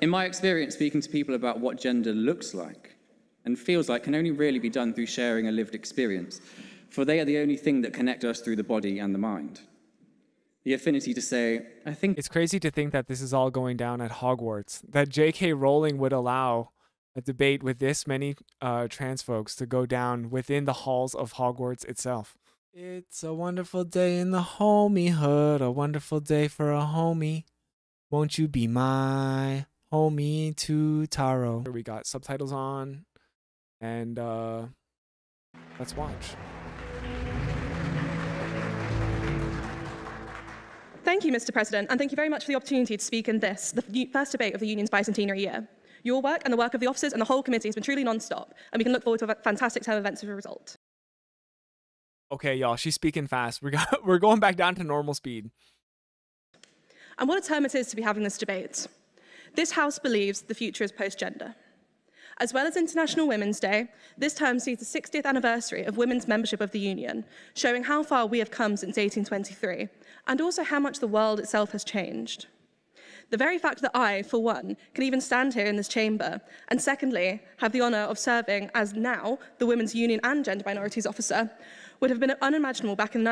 In my experience, speaking to people about what gender looks like and feels like can only really be done through sharing a lived experience, for they are the only thing that connect us through the body and the mind. The affinity to say, I think... It's crazy to think that this is all going down at Hogwarts, that J.K. Rowling would allow a debate with this many trans folks to go down within the halls of Hogwarts itself. It's a wonderful day in the homiehood, a wonderful day for a homie. Won't you be my homie to Taro? We got subtitles on, and let's watch. Thank you, Mr. President, and thank you very much for the opportunity to speak in this, the first debate of the Union's bicentenary year. Your work and the work of the officers and the whole committee has been truly non-stop, and we can look forward to a fantastic term of events as a result. Okay, y'all, she's speaking fast. We're going back down to normal speed. And what a term it is to be having this debate. This House believes the future is post-gender. As well as International Women's Day, this term sees the 60th anniversary of women's membership of the Union, showing how far we have come since 1823, and also how much the world itself has changed. The very fact that I, for one, can even stand here in this chamber, and secondly, have the honour of serving as now the Women's Union and Gender Minorities Officer, would have been unimaginable back in the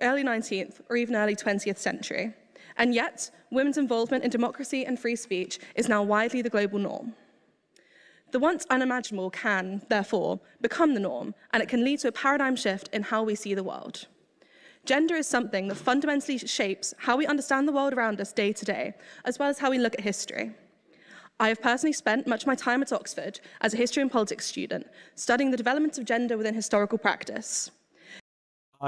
early 19th or even early 20th century. And yet, women's involvement in democracy and free speech is now widely the global norm. The once unimaginable can, therefore, become the norm, and it can lead to a paradigm shift in how we see the world. Gender is something that fundamentally shapes how we understand the world around us day to day, as well as how we look at history. I have personally spent much of my time at Oxford as a history and politics student, studying the development of gender within historical practice.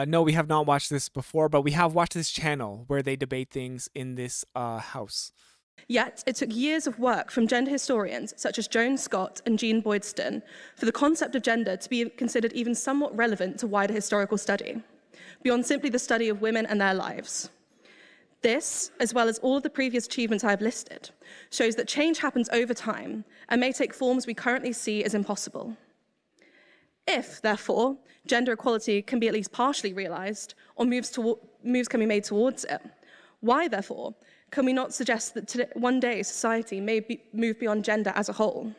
No, we have not watched this before, but we have watched this channel where they debate things in this house. Yet, it took years of work from gender historians such as Joan Scott and Jean Boydston for the concept of gender to be considered even somewhat relevant to wider historical study, beyond simply the study of women and their lives. This, as well as all of the previous achievements I have listed, shows that change happens over time and may take forms we currently see as impossible. If, therefore, gender equality can be at least partially realised, or moves can be made towards it, why, therefore, can we not suggest that one day society may move beyond gender as a whole?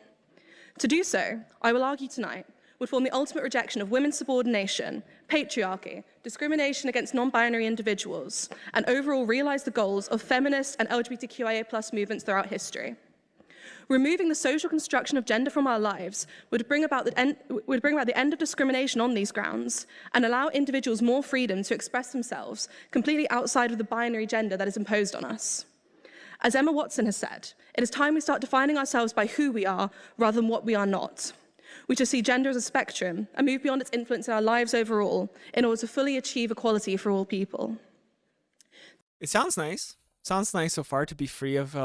To do so, I will argue tonight, would form the ultimate rejection of women's subordination, patriarchy, discrimination against non-binary individuals, and overall realise the goals of feminist and LGBTQIA+ movements throughout history. Removing the social construction of gender from our lives would bring about the end of discrimination on these grounds and allow individuals more freedom to express themselves completely outside of the binary gender that is imposed on us. As Emma Watson has said, it is time we start defining ourselves by who we are rather than what we are not. We should see gender as a spectrum and move beyond its influence in our lives overall in order to fully achieve equality for all people. It sounds nice. Sounds nice so far to be free of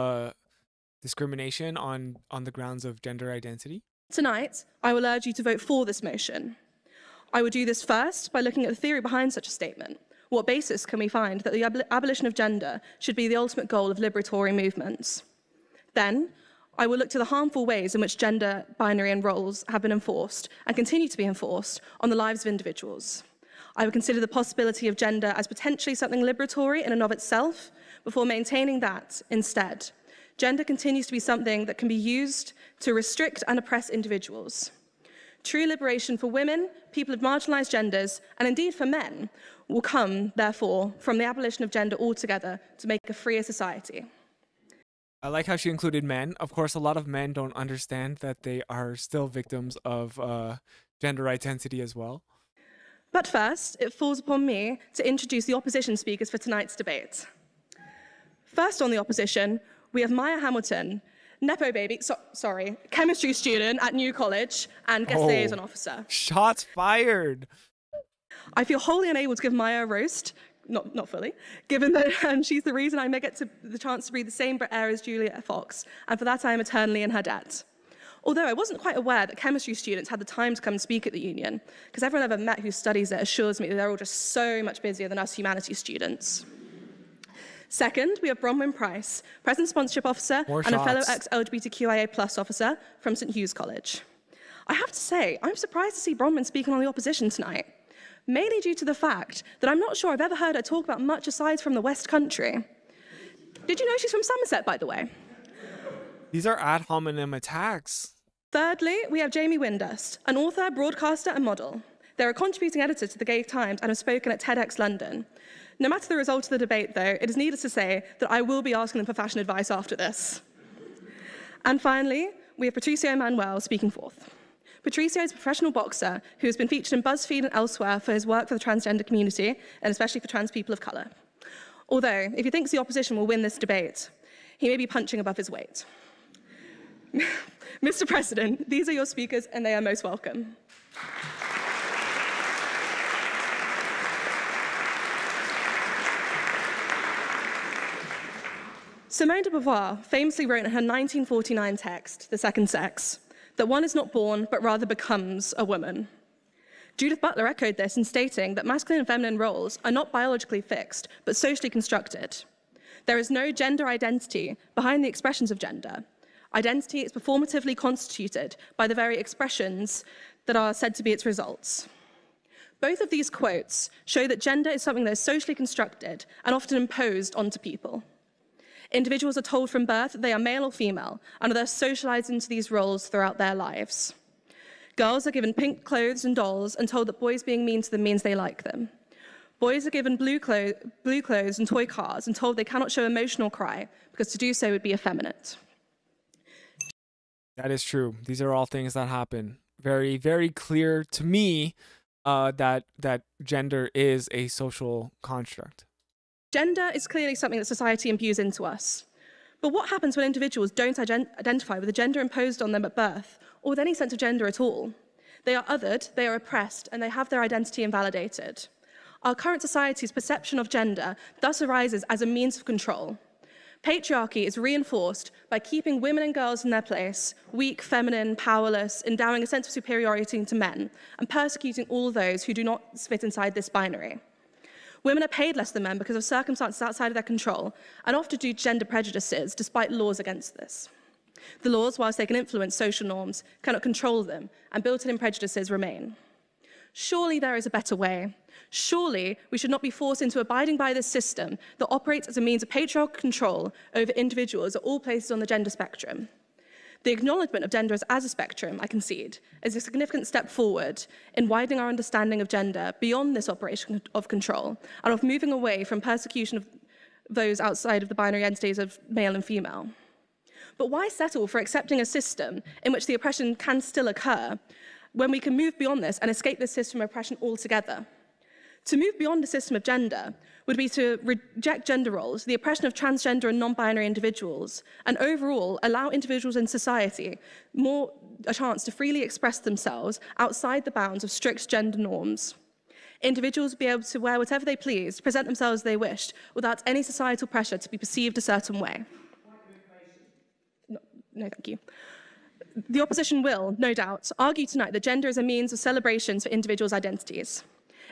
discrimination on the grounds of gender identity. Tonight, I will urge you to vote for this motion. I will do this first by looking at the theory behind such a statement. What basis can we find that the abolition of gender should be the ultimate goal of liberatory movements? Then, I will look to the harmful ways in which gender binary and roles have been enforced and continue to be enforced on the lives of individuals. I will consider the possibility of gender as potentially something liberatory in and of itself, before maintaining that, instead, gender continues to be something that can be used to restrict and oppress individuals. True liberation for women, people of marginalised genders, and indeed for men, will come, therefore, from the abolition of gender altogether to make a freer society. I like how she included men. Of course, a lot of men don't understand that they are still victims of gender identity as well. But first, it falls upon me to introduce the opposition speakers for tonight's debate. First on the opposition, we have Maya Hamilton, Nepo baby, chemistry student at New College and guest liaison officer. Shots fired. I feel wholly unable to give Maya a roast, not fully, given that she's the reason I may get the chance to breathe the same air as Julia Fox, and for that I am eternally in her debt. Although I wasn't quite aware that chemistry students had the time to come and speak at the Union, because everyone I've ever met who studies it assures me that they're all just so much busier than us humanities students. Second, we have Bronwyn Price, Present Sponsorship Officer and a fellow ex-LGBTQIA+ officer from St Hugh's College. I have to say, I'm surprised to see Bronwyn speaking on the opposition tonight, mainly due to the fact that I'm not sure I've ever heard her talk about much aside from the West Country. Did you know she's from Somerset, by the way? These are ad hominem attacks. Thirdly, we have Jamie Windust, an author, broadcaster, and model. They're a contributing editor to the Gay Times and have spoken at TEDx London. No matter the result of the debate, though, it is needless to say that I will be asking them for fashion advice after this. And finally, we have Patricio Manuel speaking forth. Patricio is a professional boxer who has been featured in BuzzFeed and elsewhere for his work for the transgender community, and especially for trans people of colour. Although, if he thinks the opposition will win this debate, he may be punching above his weight. Mr. President, these are your speakers, and they are most welcome. Simone de Beauvoir famously wrote in her 1949 text, The Second Sex, that one is not born, but rather becomes a woman. Judith Butler echoed this in stating that masculine and feminine roles are not biologically fixed, but socially constructed. There is no gender identity behind the expressions of gender. Identity is performatively constituted by the very expressions that are said to be its results. Both of these quotes show that gender is something that is socially constructed and often imposed onto people. Individuals are told from birth that they are male or female and are thus socialized into these roles throughout their lives. Girls are given pink clothes and dolls and told that boys being mean to them means they like them. Boys are given blue clothes and toy cars and told they cannot show emotional cry because to do so would be effeminate. That is true. These are all things that happen. Very, very clear to me that gender is a social construct. Gender is clearly something that society imbues into us. But what happens when individuals don't identify with the gender imposed on them at birth, or with any sense of gender at all? They are othered, they are oppressed, and they have their identity invalidated. Our current society's perception of gender thus arises as a means of control. Patriarchy is reinforced by keeping women and girls in their place, weak, feminine, powerless, endowing a sense of superiority to men, and persecuting all those who do not fit inside this binary. Women are paid less than men because of circumstances outside of their control, and often due to gender prejudices, despite laws against this. The laws, whilst they can influence social norms, cannot control them, and built-in prejudices remain. Surely there is a better way. Surely we should not be forced into abiding by this system that operates as a means of patriarchal control over individuals at all places on the gender spectrum. The acknowledgement of gender as a spectrum, I concede, is a significant step forward in widening our understanding of gender beyond this operation of control and of moving away from persecution of those outside of the binary entities of male and female. But why settle for accepting a system in which the oppression can still occur when we can move beyond this and escape this system of oppression altogether? To move beyond the system of gender would be to reject gender roles, the oppression of transgender and non-binary individuals, and overall allow individuals in society more a chance to freely express themselves outside the bounds of strict gender norms. Individuals would be able to wear whatever they pleased, present themselves as they wished, without any societal pressure to be perceived a certain way. No, thank you. The opposition will, no doubt, argue tonight that gender is a means of celebrations for individuals' identities.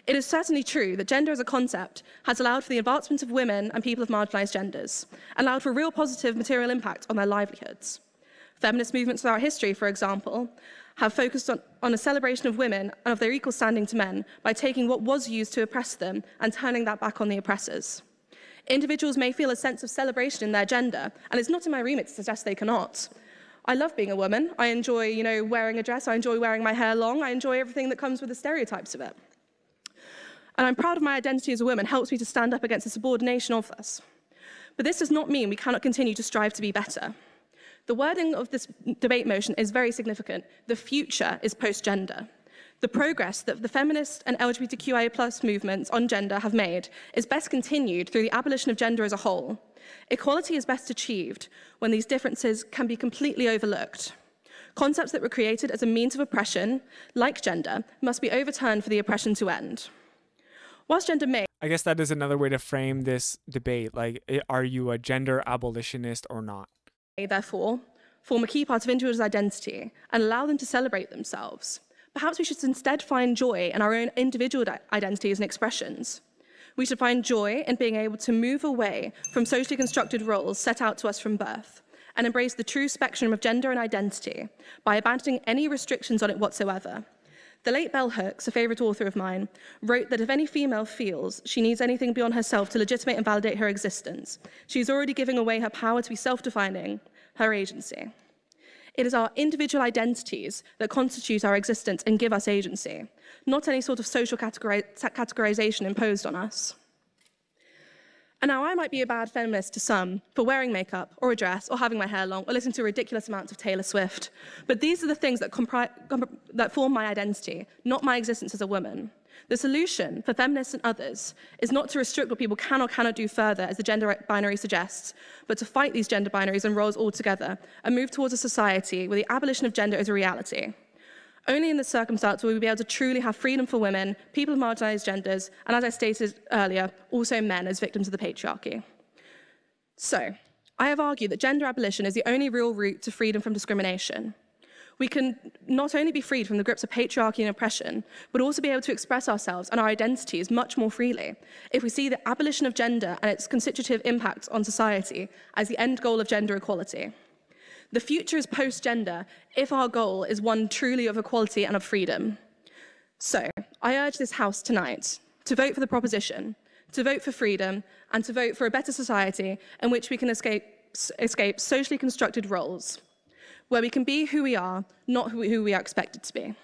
It is certainly true that gender as a concept has allowed for the advancement of women and people of marginalised genders, and allowed for real positive material impact on their livelihoods. Feminist movements throughout history, for example, have focused on a celebration of women and of their equal standing to men by taking what was used to oppress them and turning that back on the oppressors. Individuals may feel a sense of celebration in their gender, and it's not in my remit to suggest they cannot. I love being a woman. I enjoy, wearing a dress. I enjoy wearing my hair long. I enjoy everything that comes with the stereotypes of it. And I'm proud of my identity as a woman. It helps me to stand up against the subordination of us. But this does not mean we cannot continue to strive to be better. The wording of this debate motion is very significant. The future is post-gender. The progress that the feminist and LGBTQIA+ movements on gender have made is best continued through the abolition of gender as a whole. Equality is best achieved when these differences can be completely overlooked. Concepts that were created as a means of oppression, like gender, must be overturned for the oppression to end. Whilst gender may... I guess that is another way to frame this debate. Like, are you a gender abolitionist or not? Therefore, form a key part of individuals' identity and allow them to celebrate themselves. Perhaps we should instead find joy in our own individual identities and expressions. We should find joy in being able to move away from socially constructed roles set out to us from birth and embrace the true spectrum of gender and identity by abandoning any restrictions on it whatsoever. The late Bell Hooks, a favourite author of mine, wrote that if any female feels she needs anything beyond herself to legitimate and validate her existence, she is already giving away her power to be self-defining, her agency. It is our individual identities that constitute our existence and give us agency, not any sort of social categorization imposed on us. And now I might be a bad feminist to some for wearing makeup or a dress or having my hair long or listening to ridiculous amounts of Taylor Swift, but these are the things that form my identity, not my existence as a woman. The solution for feminists and others is not to restrict what people can or cannot do further, as the gender binary suggests, but to fight these gender binaries and roles altogether and move towards a society where the abolition of gender is a reality. Only in this circumstance will we be able to truly have freedom for women, people of marginalized genders, and as I stated earlier, also men as victims of the patriarchy. So, I have argued that gender abolition is the only real route to freedom from discrimination. We can not only be freed from the grips of patriarchy and oppression, but also be able to express ourselves and our identities much more freely if we see the abolition of gender and its constitutive impacts on society as the end goal of gender equality. The future is post-gender if our goal is one truly of equality and of freedom. So, I urge this House tonight to vote for the proposition, to vote for freedom, and to vote for a better society in which we can escape socially constructed roles, where we can be who we are, not who we are expected to be.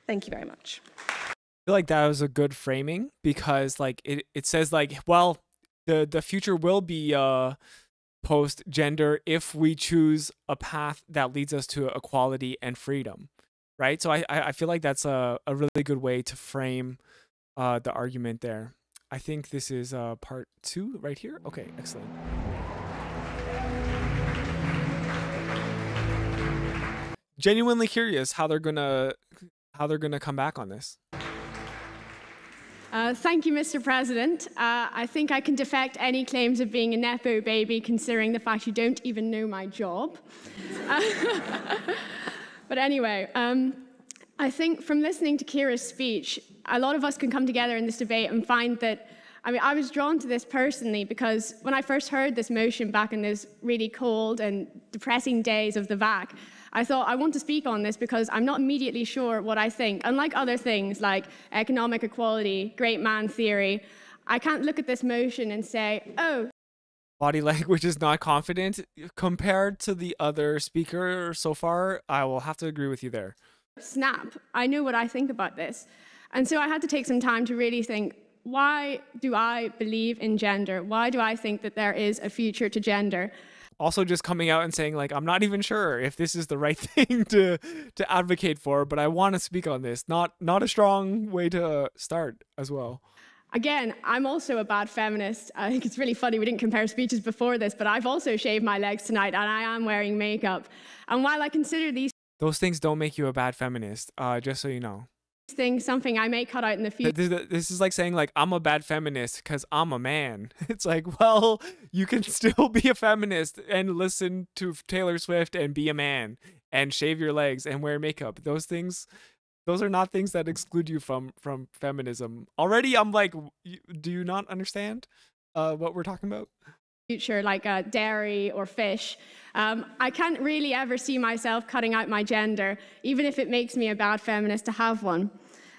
Thank you very much. I feel like that was a good framing because like it says like, well, the future will be post-gender if we choose a path that leads us to equality and freedom, right? So I feel like that's a really good way to frame the argument there. I think this is part 2 right here. Okay, excellent. Genuinely curious how they're gonna come back on this. Thank you, Mr. President. I think I can defect any claims of being a Nepo baby, considering the fact you don't even know my job. But anyway, I think from listening to Kira's speech, a lot of us can come together in this debate and find that, I mean, I was drawn to this personally because when I first heard this motion back in those really cold and depressing days of the VAC, I thought, I want to speak on this because I'm not immediately sure what I think. Unlike other things like economic equality, great man theory, I can't look at this motion and say, oh. Body language is not confident. Compared to the other speaker so far, I will have to agree with you there. Snap, I know what I think about this. And so I had to take some time to really think, why do I believe in gender? Why do I think that there is a future to gender? Also just coming out and saying like, I'm not even sure if this is the right thing to advocate for, but I want to speak on this. Not a strong way to start as well. Again, I'm also a bad feminist. I think it's really funny we didn't compare speeches before this, but I've also shaved my legs tonight and I am wearing makeup. And while I consider these things don't make you a bad feminist, just so you know. Things something I may cut out in the future. This is like saying like I'm a bad feminist because I'm a man. It's like, well, you can still be a feminist and listen to Taylor Swift and be a man and shave your legs and wear makeup. Those are not things that exclude you from feminism. Already I'm like, do you not understand what we're talking about? Future like dairy or fish. I can't really ever see myself cutting out my gender, even if it makes me a bad feminist to have one.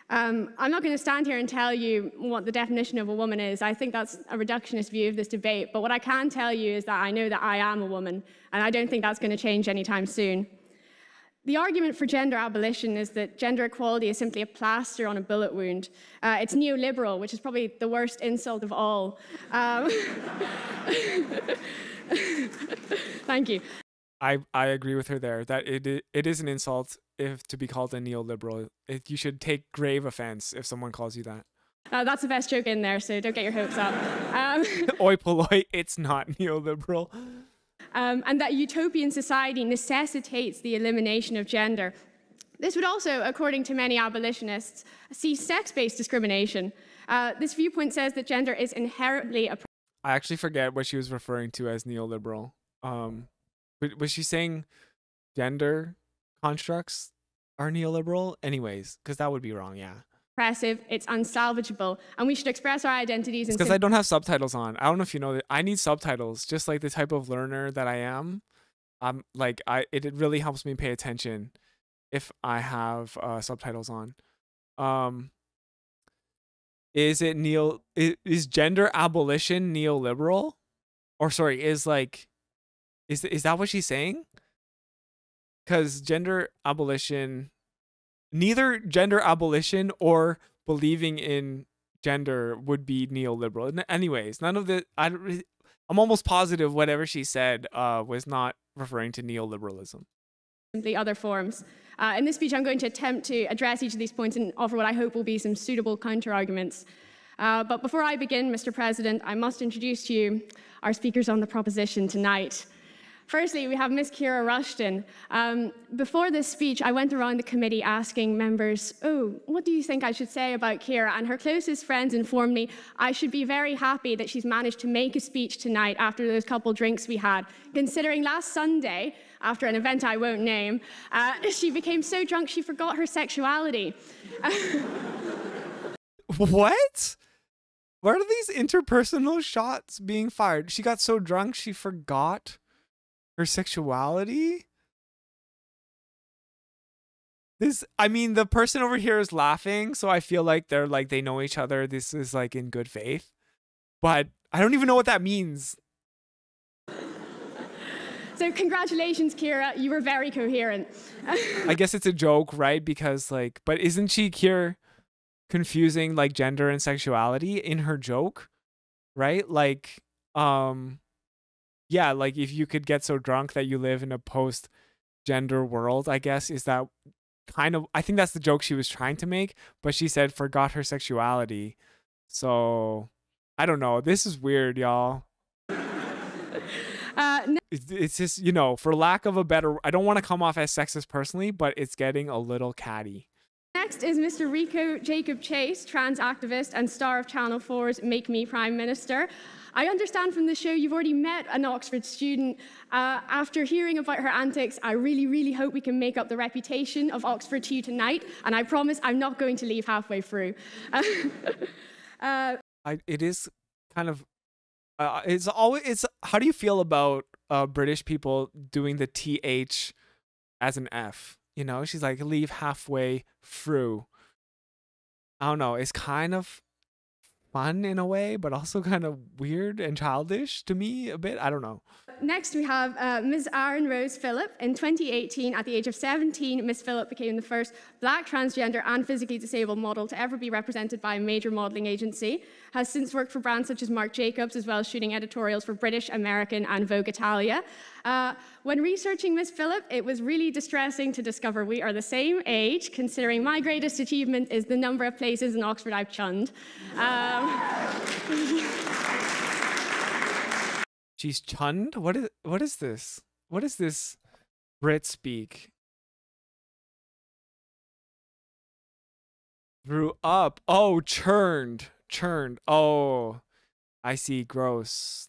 I'm not going to stand here and tell you what the definition of a woman is. I think that's a reductionist view of this debate. But what I can tell you is that I know that I am a woman, and I don't think that's going to change anytime soon. The argument for gender abolition is that gender equality is simply a plaster on a bullet wound. It's neoliberal, which is probably the worst insult of all. Thank you. I agree with her there that it is an insult if to be called a neoliberal. You should take grave offense if someone calls you that. That's the best joke in there, so don't get your hopes up. Oi polloi, it's not neoliberal. And that utopian society necessitates the elimination of gender. This would also, according to many abolitionists, see sex-based discrimination. This viewpoint says that gender is inherently a... I actually forget what she was referring to as neoliberal. Was she saying gender constructs are neoliberal? Anyways, because that would be wrong, yeah. Oppressive, it's unsalvageable, and we should express our identities. Because I don't have subtitles on. I don't know if you know that I need subtitles, just like the type of learner that I am. It really helps me pay attention if I have subtitles on. Is gender abolition neoliberal? Or sorry, is Is that what she's saying? Because neither gender abolition or believing in gender would be neoliberal. Anyways, none of the I'm almost positive whatever she said was not referring to neoliberalism. Simply other forms. In this speech, I'm going to attempt to address each of these points and offer what I hope will be some suitable counter-arguments. But before I begin, Mr. President, I must introduce to you our speakers on the proposition tonight. Firstly, we have Ms. Kira Rushton. Before this speech, I went around the committee asking members, oh, what do you think I should say about Kira? And her closest friends informed me I should be very happy that she's managed to make a speech tonight after those couple drinks we had, considering last Sunday, after an event I won't name, she became so drunk she forgot her sexuality. What? Where are these interpersonal shots being fired? She got so drunk she forgot her sexuality? I mean, the person over here is laughing, so I feel like they know each other. This is like in good faith. But I don't even know what that means. So congratulations, Kira. You were very coherent. I guess it's a joke, right? Because but isn't she here confusing like gender and sexuality in her joke? Right? Yeah, like if you could get so drunk that you live in a post-gender world, I guess, is that kind of, I think that's the joke she was trying to make, but she said forgot her sexuality. So, I don't know. This is weird, y'all. It's just, for lack of a better, I don't want to come off as sexist personally, but it's getting a little catty. Next is Mr. Rico Jacob Chase, trans activist and star of Channel 4's Make Me Prime Minister. I understand from the show you've already met an Oxford student. After hearing about her antics, I really, really hope we can make up the reputation of Oxford to you tonight, and I promise I'm not going to leave halfway through. It is kind of, how do you feel about British people doing the TH as an F? She's like, leave halfway through. I don't know. It's kind of fun in a way, but also kind of weird and childish to me a bit. I don't know. Next, we have Ms. Aaron Rose Phillip. In 2018, at the age of 17, Ms. Phillip became the first Black transgender and physically disabled model to ever be represented by a major modeling agency. Has since worked for brands such as Marc Jacobs, as well as shooting editorials for British, American, and Vogue Italia. When researching Ms. Phillip, it was really distressing to discover we are the same age, considering my greatest achievement is the number of places in Oxford I've chunned. She's chunned? What is this? What is this Brit speak? Grew up. Oh, churned. Oh, I see. Gross.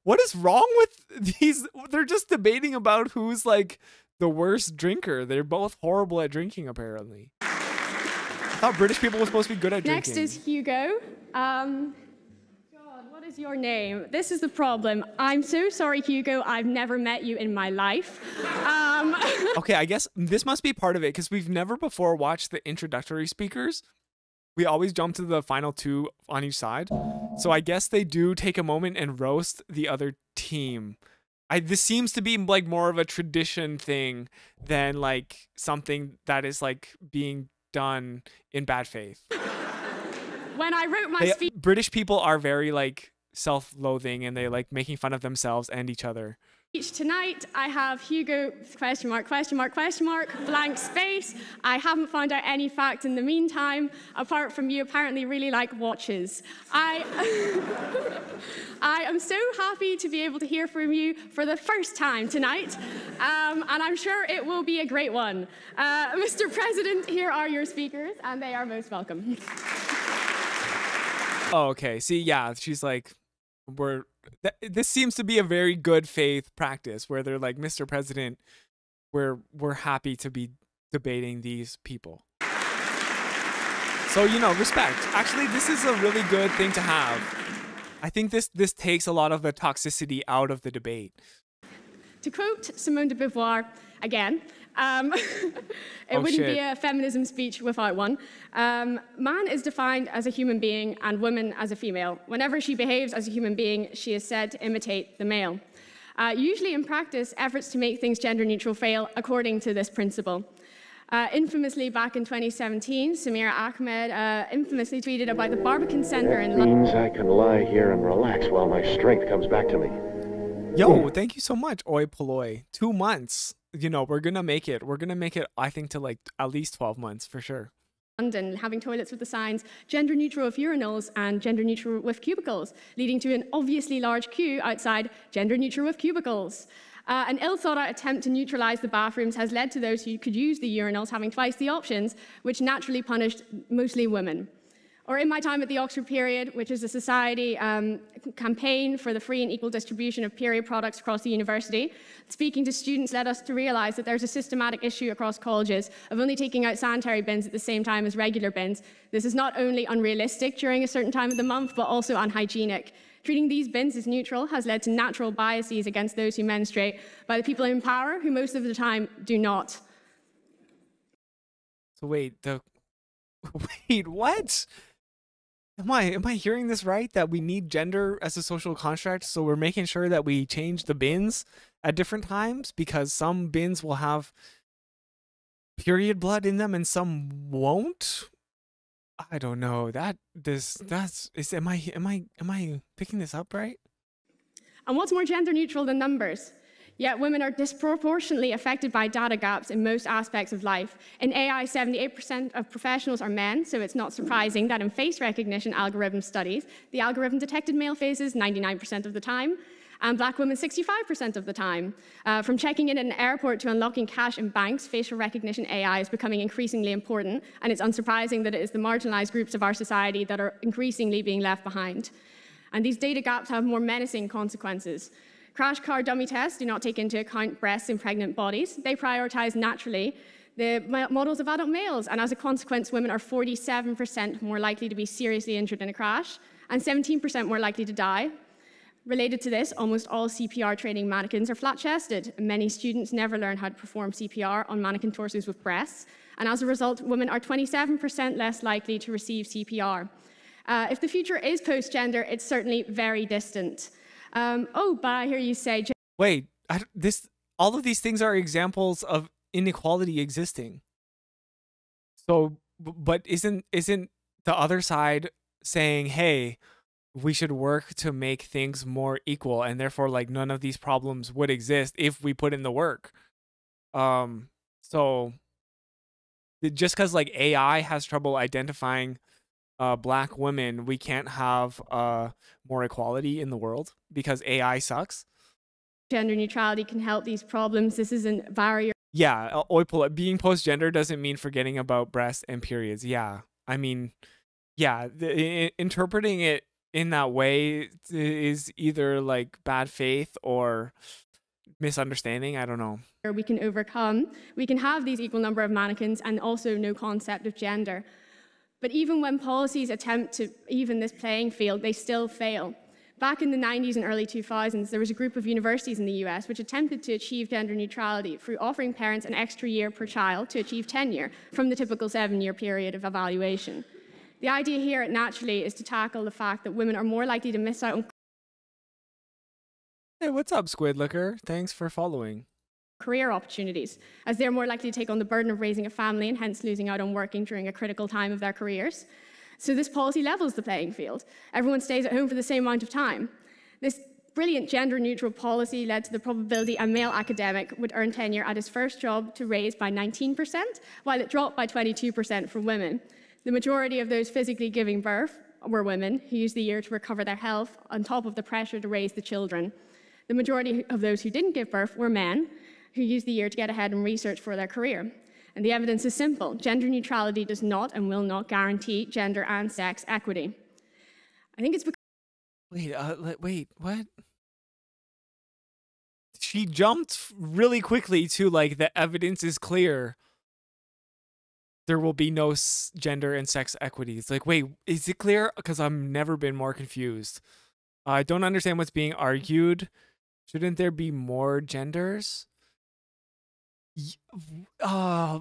What is wrong with these? They're just debating about who's like the worst drinker. They're both horrible at drinking, apparently. I thought British people were supposed to be good at drinking. Next is Hugo. What is your name? This is the problem. I'm so sorry, Hugo. I've never met you in my life. Okay, I guess this must be part of it because we've never before watched the introductory speakers. We always jump to the final two on each side. So I guess they do take a moment and roast the other team. This seems to be like more of a tradition thing than like something that is like being done in bad faith. When I wrote my speech, British people are very like self-loathing and they like making fun of themselves and each other. Tonight, I have Hugo, question mark, blank space. I haven't found out any facts in the meantime, apart from you apparently really like watches. I am so happy to be able to hear from you for the first time tonight, and I'm sure it will be a great one. Mr. President, here are your speakers, and they are most welcome. Oh, okay. See, yeah, she's like, this seems to be a very good faith practice where they're like, Mr. President, we're happy to be debating these people. So, respect. Actually, this is a really good thing to have. I think this takes a lot of the toxicity out of the debate. To quote Simone de Beauvoir again, it wouldn't be a feminism speech without one. Man is defined as a human being and woman as a female. Whenever she behaves as a human being, she is said to imitate the male. Usually in practice, efforts to make things gender neutral fail according to this principle. Infamously, back in 2017, Samira Ahmed infamously tweeted about the Barbican Centre in London. Means I can lie here and relax while my strength comes back to me. Yo, thank you so much, Oi Polloi. 2 months. You know, we're gonna make it. We're gonna make it, I think, to like at least 12 months for sure. London, having toilets with the signs gender neutral with urinals and gender neutral with cubicles, leading to an obviously large queue outside gender neutral with cubicles. An ill-thought-out attempt to neutralize the bathrooms has led to those who could use the urinals having twice the options, which naturally punished mostly women. Or in my time at the Oxford Period, which is a society campaign for the free and equal distribution of period products across the university, speaking to students led us to realize that there's a systematic issue across colleges of only taking out sanitary bins at the same time as regular bins. This is not only unrealistic during a certain time of the month, but also unhygienic. Treating these bins as neutral has led to natural biases against those who menstruate by the people in power, who most of the time do not. So wait, wait, what? Am I hearing this right? That we need gender as a social construct, so we're making sure that we change the bins at different times because some bins will have period blood in them and some won't? I don't know. Am I picking this up right? And what's more gender neutral than numbers? Yet women are disproportionately affected by data gaps in most aspects of life. In AI, 78% of professionals are men, so it's not surprising that in face recognition algorithm studies, the algorithm detected male faces 99% of the time, and black women 65% of the time. From checking in at an airport to unlocking cash in banks, facial recognition AI is becoming increasingly important, and it's unsurprising that it is the marginalized groups of our society that are increasingly being left behind. And these data gaps have more menacing consequences. Crash car dummy tests do not take into account breasts in pregnant bodies. They prioritize naturally the models of adult males, and as a consequence, women are 47% more likely to be seriously injured in a crash and 17% more likely to die. Related to this, almost all CPR training mannequins are flat-chested. Many students never learn how to perform CPR on mannequin torsos with breasts, and as a result, women are 27% less likely to receive CPR. If the future is post-gender, it's certainly very distant. But I hear you say... Wait, all of these things are examples of inequality existing. So, but isn't the other side saying, hey, we should work to make things more equal, and therefore, like, none of these problems would exist if we put in the work? So just because like AI has trouble identifying black women, we can't have more equality in the world because AI sucks? Gender neutrality can help these problems. This isn't a barrier. Yeah, being post-gender doesn't mean forgetting about breasts and periods. Yeah, I mean, yeah, interpreting it in that way is either like bad faith or misunderstanding. I don't know. We can overcome. We can have these equal number of mannequins and also no concept of gender. But even when policies attempt to even this playing field, they still fail. Back in the 90s and early 2000s, there was a group of universities in the US which attempted to achieve gender neutrality through offering parents an extra year per child to achieve tenure from the typical 7-year period of evaluation. The idea here, naturally, is to tackle the fact that women are more likely to miss out on... Hey, what's up, Squidlicker? Thanks for following. ...career opportunities, as they're more likely to take on the burden of raising a family and hence losing out on working during a critical time of their careers. So this policy levels the playing field. Everyone stays at home for the same amount of time. This brilliant gender-neutral policy led to the probability a male academic would earn tenure at his first job to raise by 19%, while it dropped by 22% for women. The majority of those physically giving birth were women who used the year to recover their health on top of the pressure to raise the children. The majority of those who didn't give birth were men who used the year to get ahead in research for their career. And the evidence is simple. Gender neutrality does not and will not guarantee gender and sex equity. I think it's because... Wait, what? She jumped really quickly to, like, the evidence is clear. There will be no gender and sex equity. It's like, wait, is it clear? Because I've never been more confused. I don't understand what's being argued. Shouldn't there be more genders? I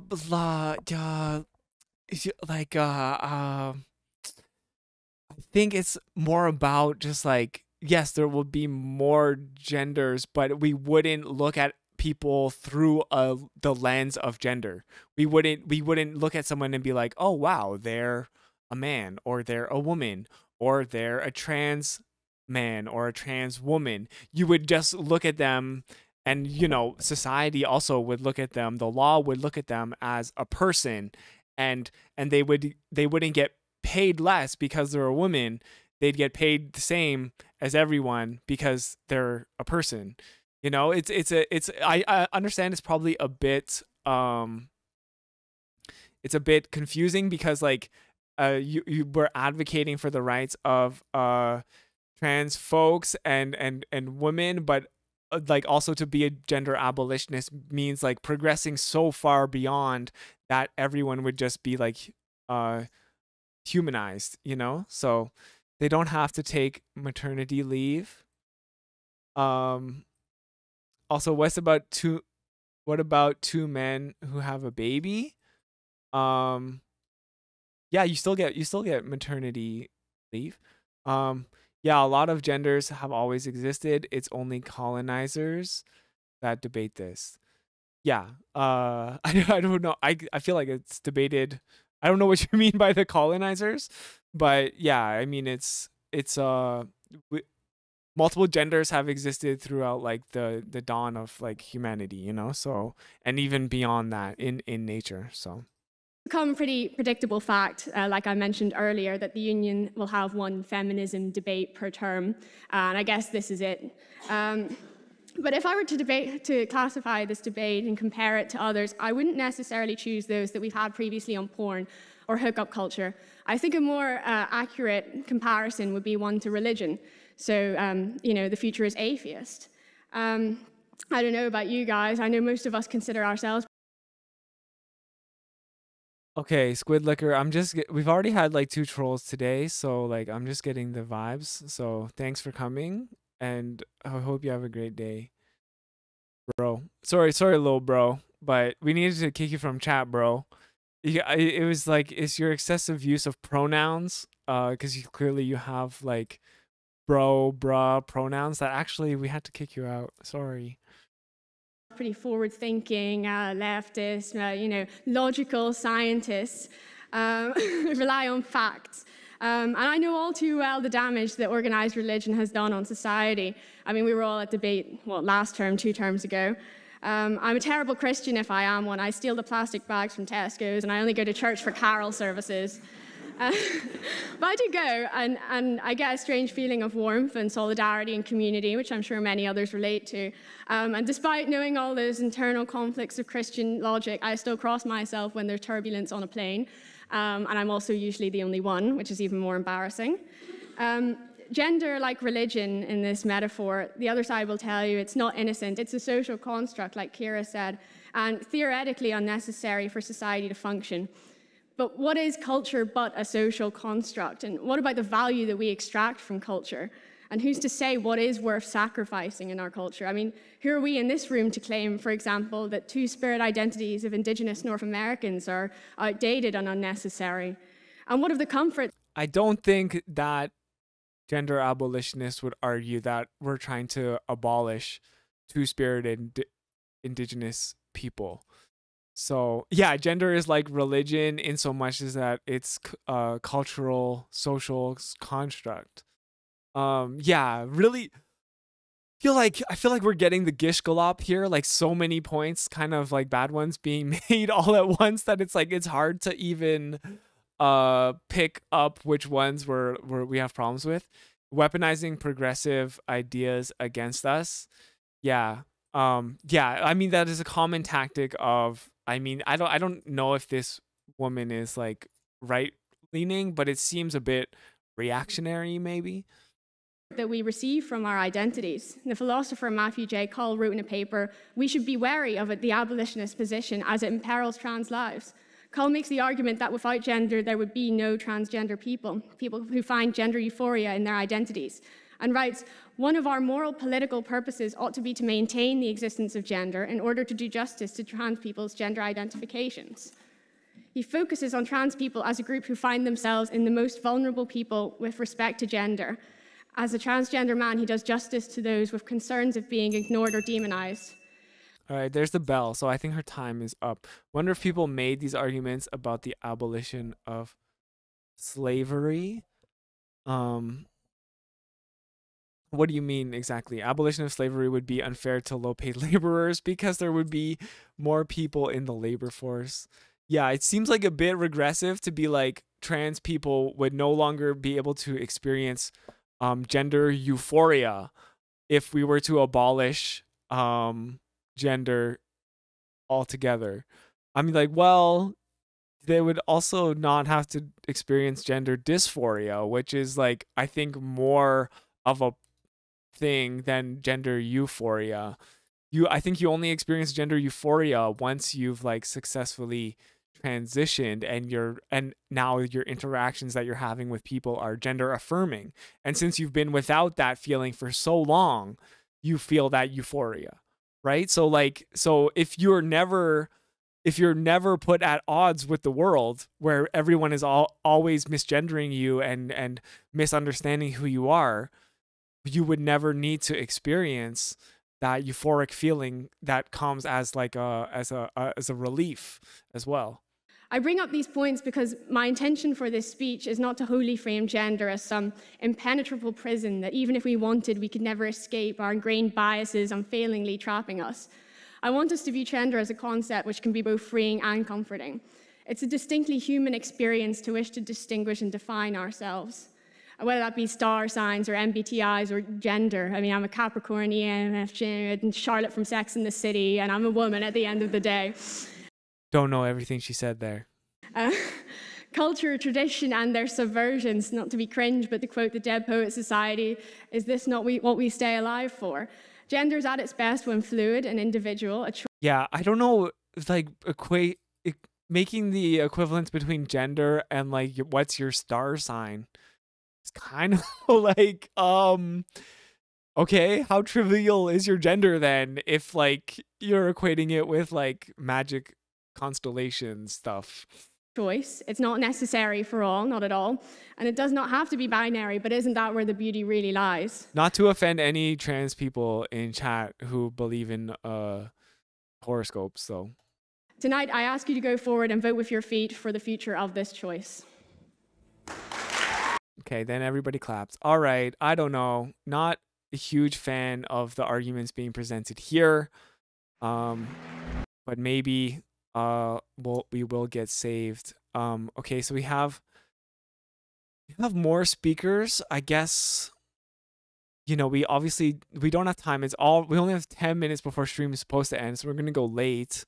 think it's more about just like yes, there will be more genders, but we wouldn't look at people through the lens of gender. We wouldn't look at someone and be like, oh wow, they're a man, or they're a woman, or they're a trans man or a trans woman. You would just look at them, and society also would look at them, the law would look at them as a person, and they wouldn't get paid less because they're a woman. They'd get paid the same as everyone because they're a person. I understand it's probably a bit it's a bit confusing because like you were advocating for the rights of trans folks and women, but like also to be a gender abolitionist means like progressing so far beyond that everyone would just be like humanized, so they don't have to take maternity leave. Also, what about two men who have a baby? Yeah, you still get maternity leave. Yeah, a lot of genders have always existed. It's only colonizers that debate this. Yeah. I don't know. I feel like it's debated. I don't know what you mean by the colonizers, but yeah, I mean it's multiple genders have existed throughout like the dawn of like humanity, so, and even beyond that in nature. So become pretty predictable fact, like I mentioned earlier, that the union will have one feminism debate per term, and I guess this is it. But if I were to classify this debate and compare it to others, I wouldn't necessarily choose those that we've had previously on porn or hookup culture. I think a more accurate comparison would be one to religion. So, the future is atheist. I don't know about you guys. I know most of us consider ourselves. okay, Squid Liquor, we've already had like 2 trolls today, so like I'm just getting the vibes. So thanks for coming, and I hope you have a great day, bro. Sorry, little bro, but we needed to kick you from chat, bro. It was like, it's your excessive use of pronouns, because clearly you have like bro, bruh pronouns that actually we had to kick you out. Sorry. Pretty forward-thinking, leftist, logical scientists rely on facts. And I know all too well the damage that organized religion has done on society. I mean, we were all at debate, last term, 2 terms ago. I'm a terrible Christian if I am one. I steal the plastic bags from Tesco's, and I only go to church for carol services. But I do go, and I get a strange feeling of warmth and solidarity and community, which I'm sure many others relate to. And despite knowing all those internal conflicts of Christian logic, I still cross myself when there's turbulence on a plane. And I'm also usually the only one, which is even more embarrassing. Gender, like religion in this metaphor, the other side will tell you it's not innocent. It's a social construct, like Kira said, and theoretically unnecessary for society to function. But what is culture but a social construct? And what about the value that we extract from culture? And who's to say what is worth sacrificing in our culture? I mean, who are we in this room to claim, for example, that Two-Spirit identities of Indigenous North Americans are outdated and unnecessary? And what of the comfort? I don't think that gender abolitionists would argue that we're trying to abolish Two-Spirited Indigenous people. So yeah, gender is like religion in so much as that it's a cultural, social construct. Yeah, really I feel like we're getting the gish gallop here, like so many points, kind of like bad ones being made all at once, that it's like it's hard to even pick up which ones we have problems with. Weaponizing progressive ideas against us. Yeah. Yeah, I mean that is a common tactic of, I don't know if this woman is like right leaning, but it seems a bit reactionary maybe. That we receive from our identities. The philosopher Matthew J. Cole wrote in a paper, "We should be wary of the abolitionist position as it imperils trans lives." Cole makes the argument that without gender, there would be no transgender people who find gender euphoria in their identities, and writes, "One of our moral political purposes ought to be to maintain the existence of gender in order to do justice to trans people's gender identifications." He focuses on trans people as a group who find themselves in the most vulnerable people with respect to gender. As a transgender man, he does justice to those with concerns of being ignored or demonized. All right, there's the bell. So I think her time is up. Wonder if people made these arguments about the abolition of slavery. What do you mean exactly? Abolition of slavery would be unfair to low-paid laborers because there would be more people in the labor force. Yeah, it seems like a bit regressive to be like trans people would no longer be able to experience gender euphoria if we were to abolish gender altogether. I mean, like, well, they would also not have to experience gender dysphoria, which is like, I think, more of a thing than gender euphoria. I think you only experience gender euphoria once you've like successfully transitioned and now your interactions that you're having with people are gender affirming. And since you've been without that feeling for so long, you feel that euphoria, right? So if you're never put at odds with the world where everyone is always misgendering you and misunderstanding who you are, you would never need to experience that euphoric feeling that comes as like as a relief as well. I bring up these points because my intention for this speech is not to wholly frame gender as some impenetrable prison that even if we wanted, we could never escape, our ingrained biases unfailingly trapping us. I want us to view gender as a concept which can be both freeing and comforting. It's a distinctly human experience to wish to distinguish and define ourselves, whether that be star signs or MBTIs or gender. I mean, I'm a Capricorn, ENFJ, and Charlotte from Sex and the City, and I'm a woman at the end of the day. Don't know everything she said there. Culture, tradition, and their subversions, not to be cringe, but to quote the Dead Poets Society, is this not what we stay alive for? Gender is at its best when fluid and individual. Yeah, I don't know, like, making the equivalence between gender and, like, what's your star sign? It's kind of like, okay, how trivial is your gender then if, like, you're equating it with, like, magic constellation stuff? Choice. It's not necessary for all, not at all. And it does not have to be binary, but isn't that where the beauty really lies? Not to offend any trans people in chat who believe in horoscopes, so. Tonight, I ask you to go forward and vote with your feet for the future of this choice. Okay, then everybody claps. All right, I don't know. Not a huge fan of the arguments being presented here. But maybe we will get saved. Okay, so we have more speakers. I guess, you know, we don't have time. We only have 10 minutes before stream is supposed to end, so we're gonna go late.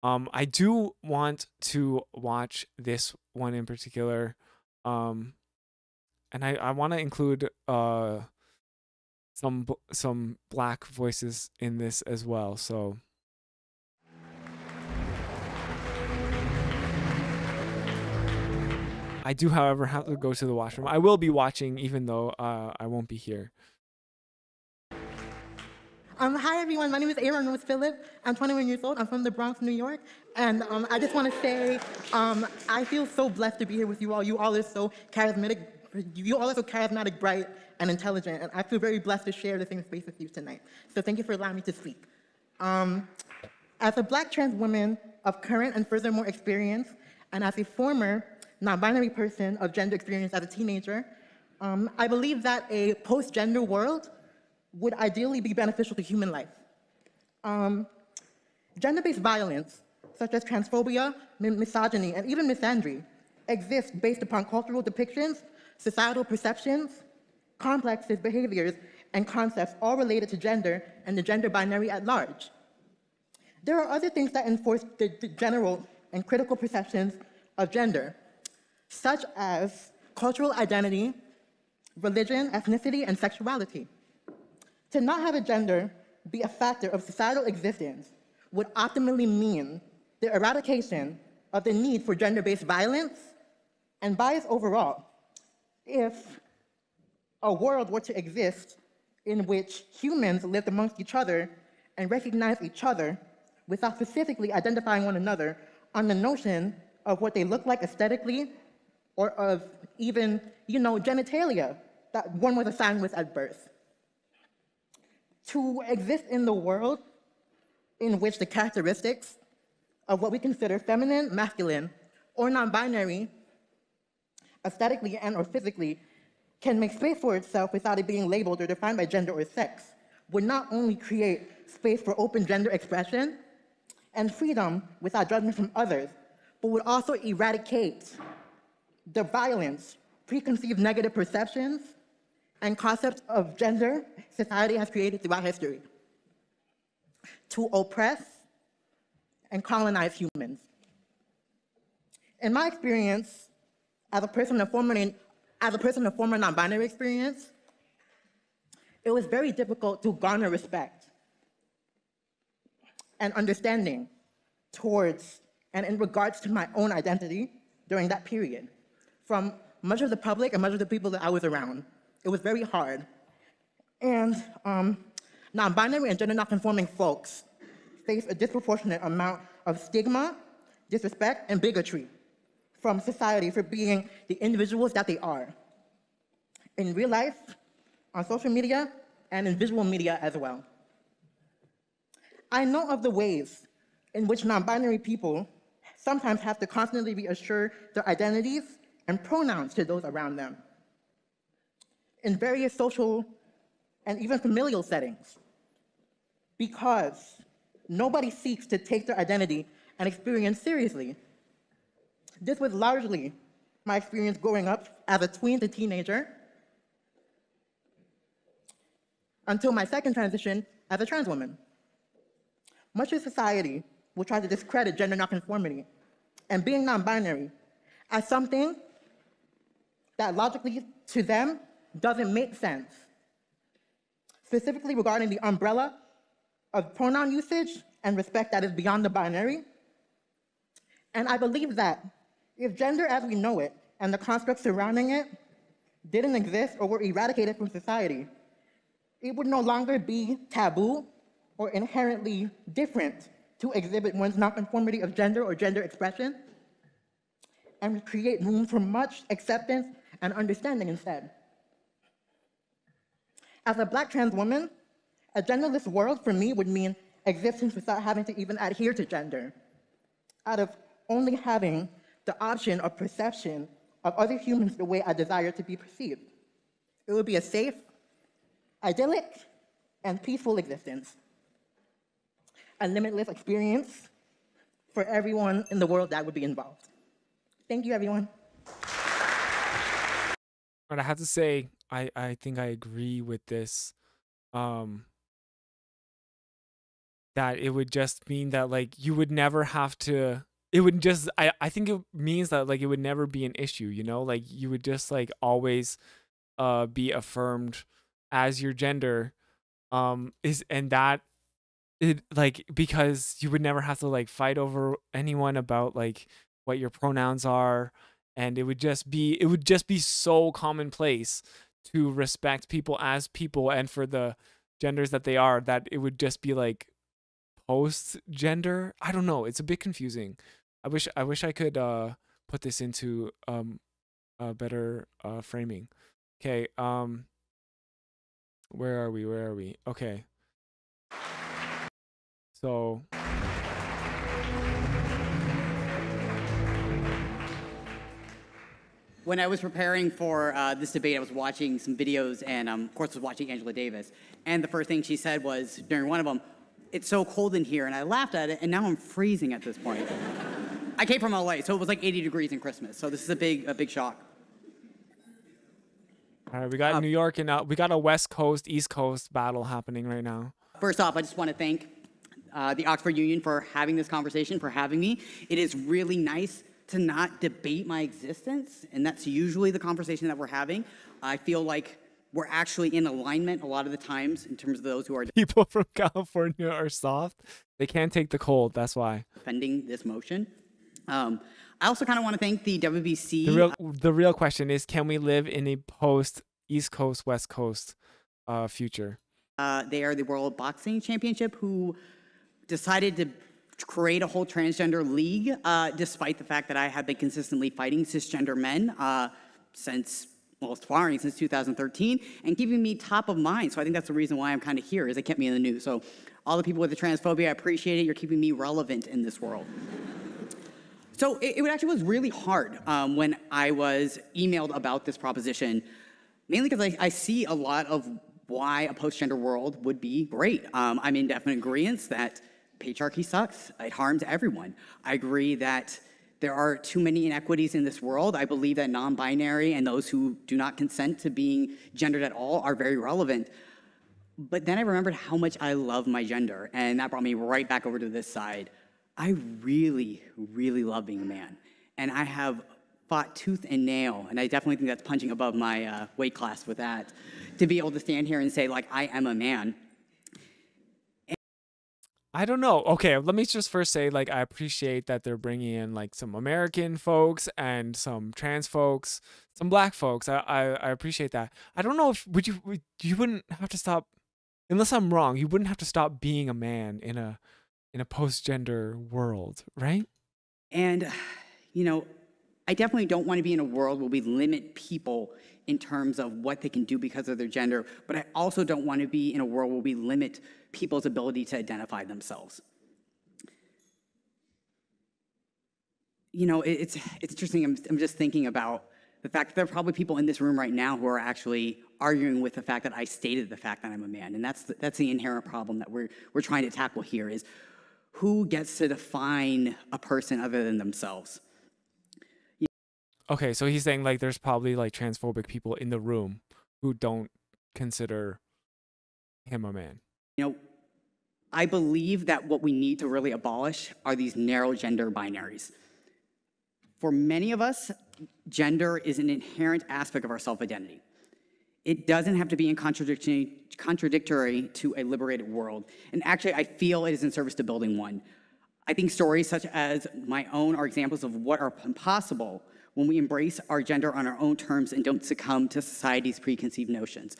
I do want to watch this one in particular. And I want to include some black voices in this as well. So I do, however, have to go to the washroom. I will be watching, even though I won't be here. Hi everyone, my name is Aaron Rose Phillip. I'm 21 years old. I'm from the Bronx, New York. And I just want to say, I feel so blessed to be here with you all. You all are so charismatic. You all are so charismatic, bright, and intelligent. And I feel very blessed to share the same space with you tonight. So thank you for allowing me to speak. As a black trans woman of current and furthermore experience, and as a former non-binary person of gender experience as a teenager, I believe that a post-gender world would ideally be beneficial to human life. Gender-based violence, such as transphobia, misogyny, and even misandry, exists based upon cultural depictions, societal perceptions, complexes, behaviors, and concepts all related to gender and the gender binary at large. There are other things that enforce the general and critical perceptions of gender, such as cultural identity, religion, ethnicity, and sexuality. To not have a gender be a factor of societal existence would optimally mean the eradication of the need for gender-based violence and bias overall. If a world were to exist in which humans lived amongst each other and recognized each other without specifically identifying one another on the notion of what they look like aesthetically or of even, genitalia that one was assigned with at birth. To exist in the world in which the characteristics of what we consider feminine, masculine, or non-binary, aesthetically and or physically, can make space for itself without it being labeled or defined by gender or sex, would not only create space for open gender expression and freedom without judgment from others, but would also eradicate the violence, preconceived negative perceptions, and concepts of gender society has created throughout history to oppress and colonize humans. In my experience, as a person of former non-binary experience, it was very difficult to garner respect and understanding towards and in regards to my own identity during that period from much of the public and much of the people that I was around. It was very hard. And non-binary and gender non-conforming folks face a disproportionate amount of stigma, disrespect, and bigotry from society for being the individuals that they are, in real life, on social media, and in visual media as well. I know of the ways in which non-binary people sometimes have to constantly reassure their identities and pronouns to those around them in various social and even familial settings, because nobody seeks to take their identity and experience seriously. This was largely my experience growing up as a tween to teenager until my second transition as a trans woman. Much of society will try to discredit gender nonconformity and being non-binary as something that logically to them doesn't make sense, specifically regarding the umbrella of pronoun usage and respect that is beyond the binary. And I believe that if gender as we know it and the constructs surrounding it didn't exist or were eradicated from society, it would no longer be taboo or inherently different to exhibit one's nonconformity of gender or gender expression, and create room for much acceptance and understanding instead. As a Black trans woman, a genderless world for me would mean existence without having to even adhere to gender, out of only having the option or perception of other humans the way I desire to be perceived. It would be a safe, idyllic, and peaceful existence. A limitless experience for everyone in the world that would be involved. Thank you, everyone. But I have to say, I think I agree with this. That it would just mean that like you would never have to. It would just. I think it means that like it would never be an issue. You know, like you would just like always, be affirmed as your gender. And that it like because you would never have to like fight over anyone about like what your pronouns are, and it would just be so commonplace to respect people as people and for the genders that they are, that it would just be like post gender. I don't know, it's a bit confusing. I wish I could put this into a better framing. Okay, where are we? Okay, so when I was preparing for this debate, I was watching some videos and, of course, was watching Angela Davis. And the first thing she said was, during one of them, "It's so cold in here." And I laughed at it, and now I'm freezing at this point. I came from LA, so it was like 80 degrees in Christmas. So this is a big shock. all right, we got New York and we got a West Coast, East Coast battle happening right now. First off, I just want to thank the Oxford Union for having this conversation, for having me. It is really nice to not debate my existence, and that's usually the conversation that we're having. I feel like we're actually in alignment a lot of the times in terms of those who are People from California are soft. They can't take the cold, that's why. defending this motion. I also kind of want to thank the WBC. The real question is, can we live in a post East Coast, West Coast future? They are the World Boxing Championship who decided to create a whole transgender league, despite the fact that I have been consistently fighting cisgender men since well, aspiring since 2013 and keeping me top of mind. So I think that's the reason why I'm kind of here, is it kept me in the news. So all the people with the transphobia, I appreciate it. You're keeping me relevant in this world. So it actually was really hard when I was emailed about this proposition, mainly because I see a lot of why a post-gender world would be great. I'm in definite agreement that patriarchy sucks. It harms everyone. I agree that there are too many inequities in this world. I believe that non-binary and those who do not consent to being gendered at all are very relevant. But then I remembered how much I love my gender, and that brought me right back over to this side. I really, really love being a man, and I have fought tooth and nail, and I definitely think that's punching above my weight class with that, to be able to stand here and say, like, I am a man. I don't know. Okay, let me just first say, like, I appreciate that they're bringing in, like, some American folks and some trans folks, some black folks. I appreciate that. I don't know if you wouldn't have to stop, unless I'm wrong, you wouldn't have to stop being a man in a post-gender world, right? And, you know, I definitely don't want to be in a world where we limit people in terms of what they can do because of their gender, but I also don't want to be in a world where we limit people's ability to identify themselves. You know, it's interesting. I'm just thinking about the fact that there are probably people in this room right now who are actually arguing with the fact that I stated the fact that I'm a man, and that's the inherent problem that we're trying to tackle here, is who gets to define a person other than themselves. Okay, so he's saying, like, there's probably, like, transphobic people in the room who don't consider him a man. You know, I believe that what we need to really abolish are these narrow gender binaries. For many of us, gender is an inherent aspect of our self-identity. It doesn't have to be contradictory to a liberated world. And actually, I feel it is in service to building one. I think stories such as my own are examples of what are possible when we embrace our gender on our own terms and don't succumb to society's preconceived notions.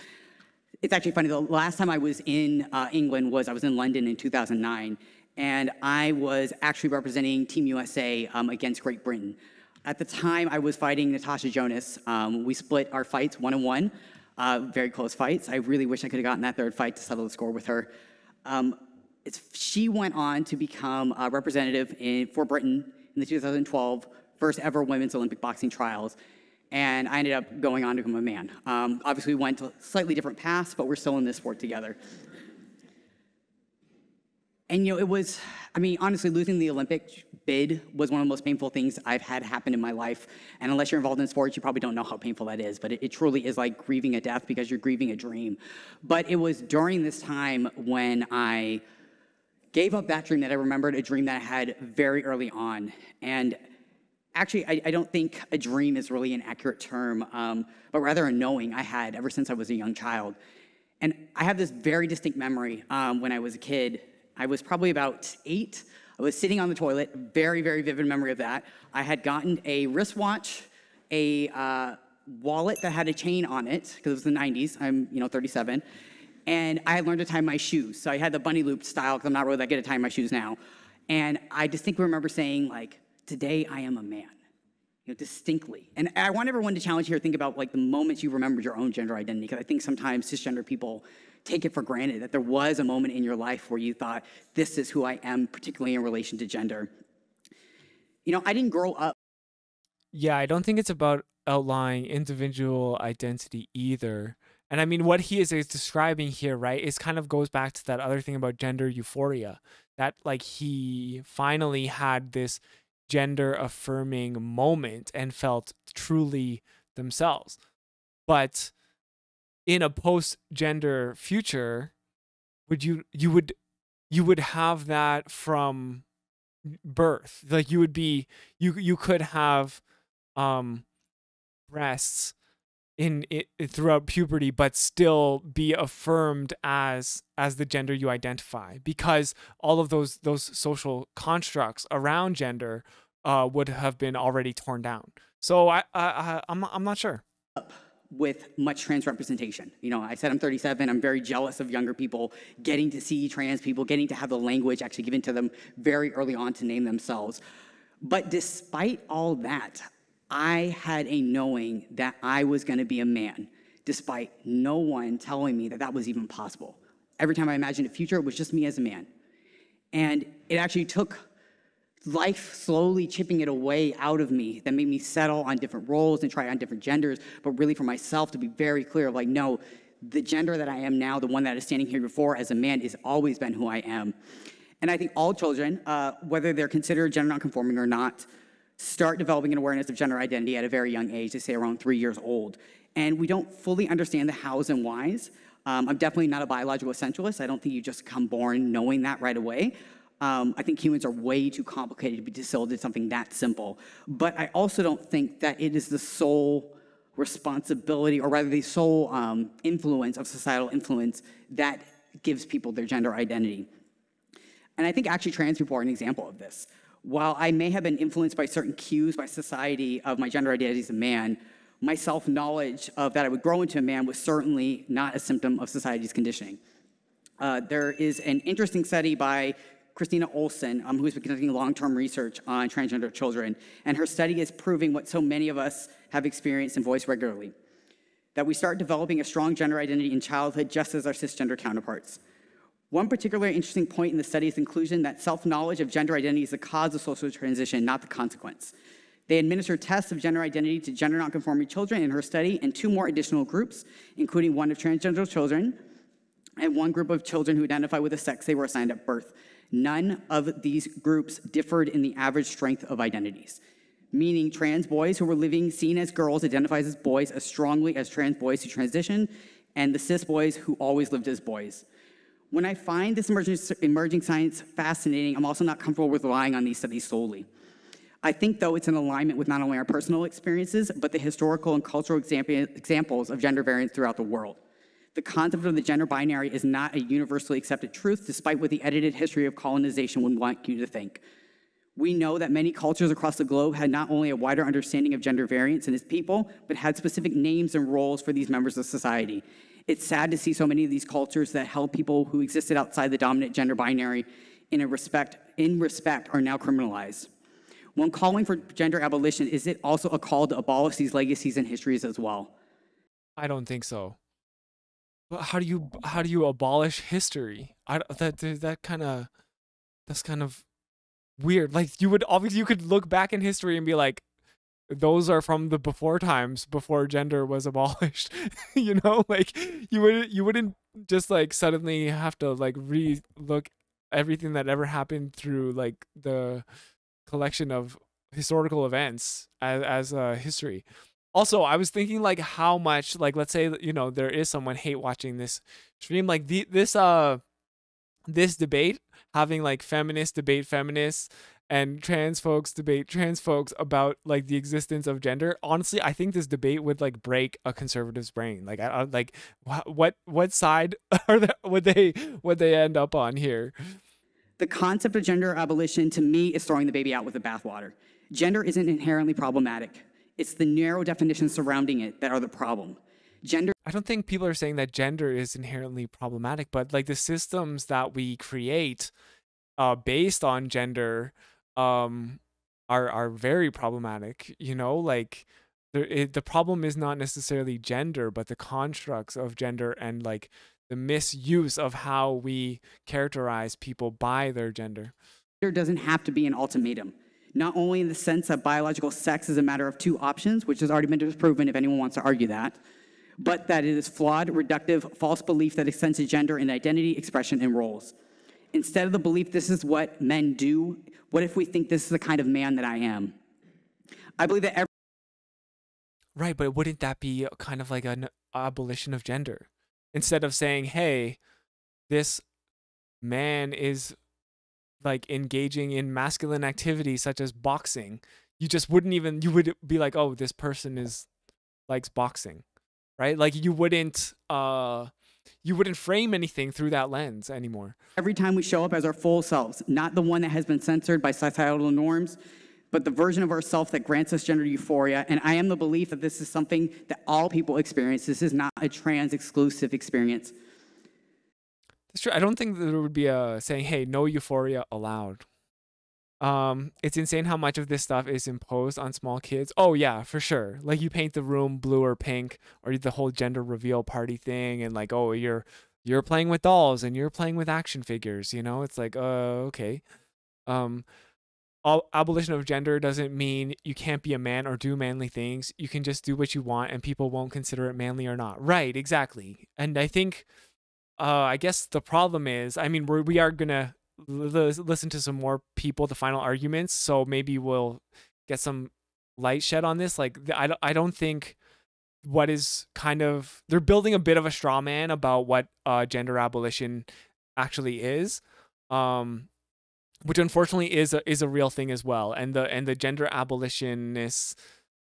It's actually funny, the last time I was in England I was in London in 2009, and I was actually representing Team USA against Great Britain. At the time, I was fighting Natasha Jonas. We split our fights 1-1, very close fights. I really wish I could have gotten that third fight to settle the score with her. She went on to become a representative for Britain in the 2012 first ever women's Olympic boxing trials, and I ended up going on to become a man. Obviously, we went to slightly different paths, but we're still in this sport together. And, you know, it was, I mean, honestly, losing the Olympic bid was one of the most painful things I've had happen in my life. And unless you're involved in sports, you probably don't know how painful that is. But it truly is like grieving a death because you're grieving a dream. But it was during this time when I gave up that dream that I remembered a dream that I had very early on. And actually, I don't think a dream is really an accurate term, but rather a knowing I had ever since I was a young child. And I have this very distinct memory when I was a kid. I was probably about 8. I was sitting on the toilet, very, very vivid memory of that. I had gotten a wristwatch, a wallet that had a chain on it, because it was the 90s. I'm, 37. And I had learned to tie my shoes. So I had the bunny loop style, because I'm not really that good at tying my shoes now. And I distinctly remember saying, like, today I am a man, distinctly. And I want everyone to challenge here, think about like the moments you remembered your own gender identity, because I think sometimes cisgender people take it for granted that there was a moment in your life where you thought, this is who I am, particularly in relation to gender. I didn't grow up. Yeah, I don't think it's about outlining individual identity either. And I mean, what he is describing here, right, is kind of goes back to that other thing about gender euphoria, that like he finally had this gender affirming moment and felt truly themselves. But in a post-gender future, you would have that from birth. Like you could have breasts in it throughout puberty, but still be affirmed as the gender you identify, because all of those social constructs around gender would have been already torn down. So I'm not sure. With much trans representation. I said I'm 37. I'm very jealous of younger people getting to see trans people, getting to have the language actually given to them very early on to name themselves. But despite all that, I had a knowing that I was going to be a man, despite no one telling me that that was even possible. Every time I imagined a future, it was just me as a man. And it actually took life slowly chipping it away out of me that made me settle on different roles and try on different genders, but really for myself to be very clear of like, no, the gender that I am now, the one that is standing here before as a man, has always been who I am. And I think all children, whether they're considered gender nonconforming or not, start developing an awareness of gender identity at a very young age, they say around 3 years old. And we don't fully understand the hows and whys. I'm definitely not a biological essentialist. I don't think you just come born knowing that right away. I think humans are way too complicated to be distilled to something that simple. But I also don't think that it is the sole responsibility, or rather the sole influence of societal influence that gives people their gender identity. And I think actually trans people are an example of this. While I may have been influenced by certain cues by society of my gender identity as a man, my self-knowledge of that I would grow into a man was certainly not a symptom of society's conditioning. There is an interesting study by Christina Olson, who has been conducting long-term research on transgender children, and her study is proving what so many of us have experienced and voiced regularly, that we start developing a strong gender identity in childhood just as our cisgender counterparts. One particularly interesting point in the study's conclusion that self-knowledge of gender identity is the cause of social transition, not the consequence. They administered tests of gender identity to gender nonconforming children in her study and 2 more additional groups, including one of transgender children and one group of children who identify with the sex they were assigned at birth. None of these groups differed in the average strength of identities, meaning trans boys who were seen as girls identified as boys as strongly as trans boys who transitioned, and the cis boys who always lived as boys. When I find this emerging science fascinating, I'm also not comfortable with relying on these studies solely. I think, though, it's in alignment with not only our personal experiences, but the historical and cultural examples of gender variance throughout the world. The concept of the gender binary is not a universally accepted truth, despite what the edited history of colonization would want you to think. We know that many cultures across the globe had not only a wider understanding of gender variance in its people, but had specific names and roles for these members of society. It's sad to see so many of these cultures that held people who existed outside the dominant gender binary in respect are now criminalized. When calling for gender abolition, is it also a call to abolish these legacies and histories as well? I don't think so. But how do you abolish history? That's kind of weird. Like you could look back in history and be like, those are from the before times, before gender was abolished. You know, like you wouldn't just like suddenly have to like re-look everything that ever happened through like the collection of historical events as history. Also, I was thinking like how much, like, let's say, you know, there is someone hate watching this stream, like this debate, having like feminists debate feminists and trans folks debate trans folks about like the existence of gender. Honestly, I think this debate would like break a conservative's brain. Like, like what side would they end up on here? The concept of gender abolition, to me, is throwing the baby out with the bathwater. Gender isn't inherently problematic. It's the narrow definitions surrounding it that are the problem. I don't think people are saying that gender is inherently problematic, but like the systems that we create based on gender are very problematic. You know, like the problem is not necessarily gender, but the constructs of gender and like the misuse of how we characterize people by their gender. There doesn't have to be an ultimatum. Not only in the sense that biological sex is a matter of 2 options, which has already been disproven if anyone wants to argue that, but that it is flawed, reductive, false belief that extends to gender and identity, expression, and roles. Instead of the belief this is what men do, what if we think this is the kind of man that I am? I believe that Right, but wouldn't that be kind of like an abolition of gender? Instead of saying, hey, this man is like engaging in masculine activity such as boxing, you would be like, oh, this person likes boxing, right? Like you wouldn't frame anything through that lens anymore. every time we show up as our full selves, not the one that has been censored by societal norms, but the version of ourself that grants us gender euphoria. And I am the belief that this is something that all people experience. This is not a trans exclusive experience. That's true. I don't think there would be a saying, hey, no euphoria allowed. It's insane how much of this stuff is imposed on small kids. Oh yeah, for sure. Like you paint the room blue or pink, or the whole gender reveal party thing, and like, oh, you're playing with dolls and you're playing with action figures. You know, it's like, okay. Abolition of gender doesn't mean you can't be a man or do manly things. You can just do what you want, and people won't consider it manly or not. Right? Exactly. And I think, I guess the problem is, I mean, we are gonna listen to some more people, the final arguments, so maybe we'll get some light shed on this. Like I don't think what is kind of, they're building a bit of a straw man about what gender abolition actually is, which unfortunately is a real thing as well. And the gender abolitionist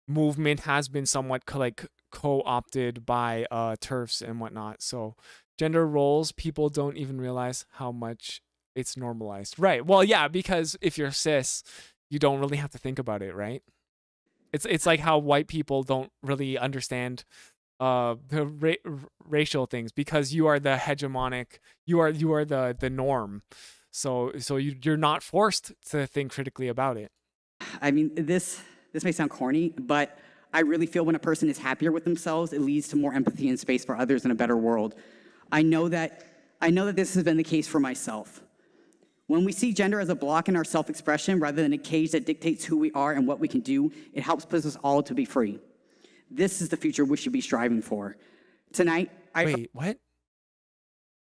movement has been somewhat co-opted by TERFs and whatnot. So gender roles, people don't even realize how much it's normalized. Right. Well, yeah, because if you're cis, you don't really have to think about it, right? It's like how white people don't really understand the racial things, because you are the hegemonic, you are the norm. So you're not forced to think critically about it. I mean, this may sound corny, but I really feel when a person is happier with themselves, it leads to more empathy and space for others in a better world. I know that this has been the case for myself. When we see gender as a block in our self-expression rather than a cage that dictates who we are and what we can do, it helps push us all to be free. This is the future we should be striving for. Tonight, Wait, what?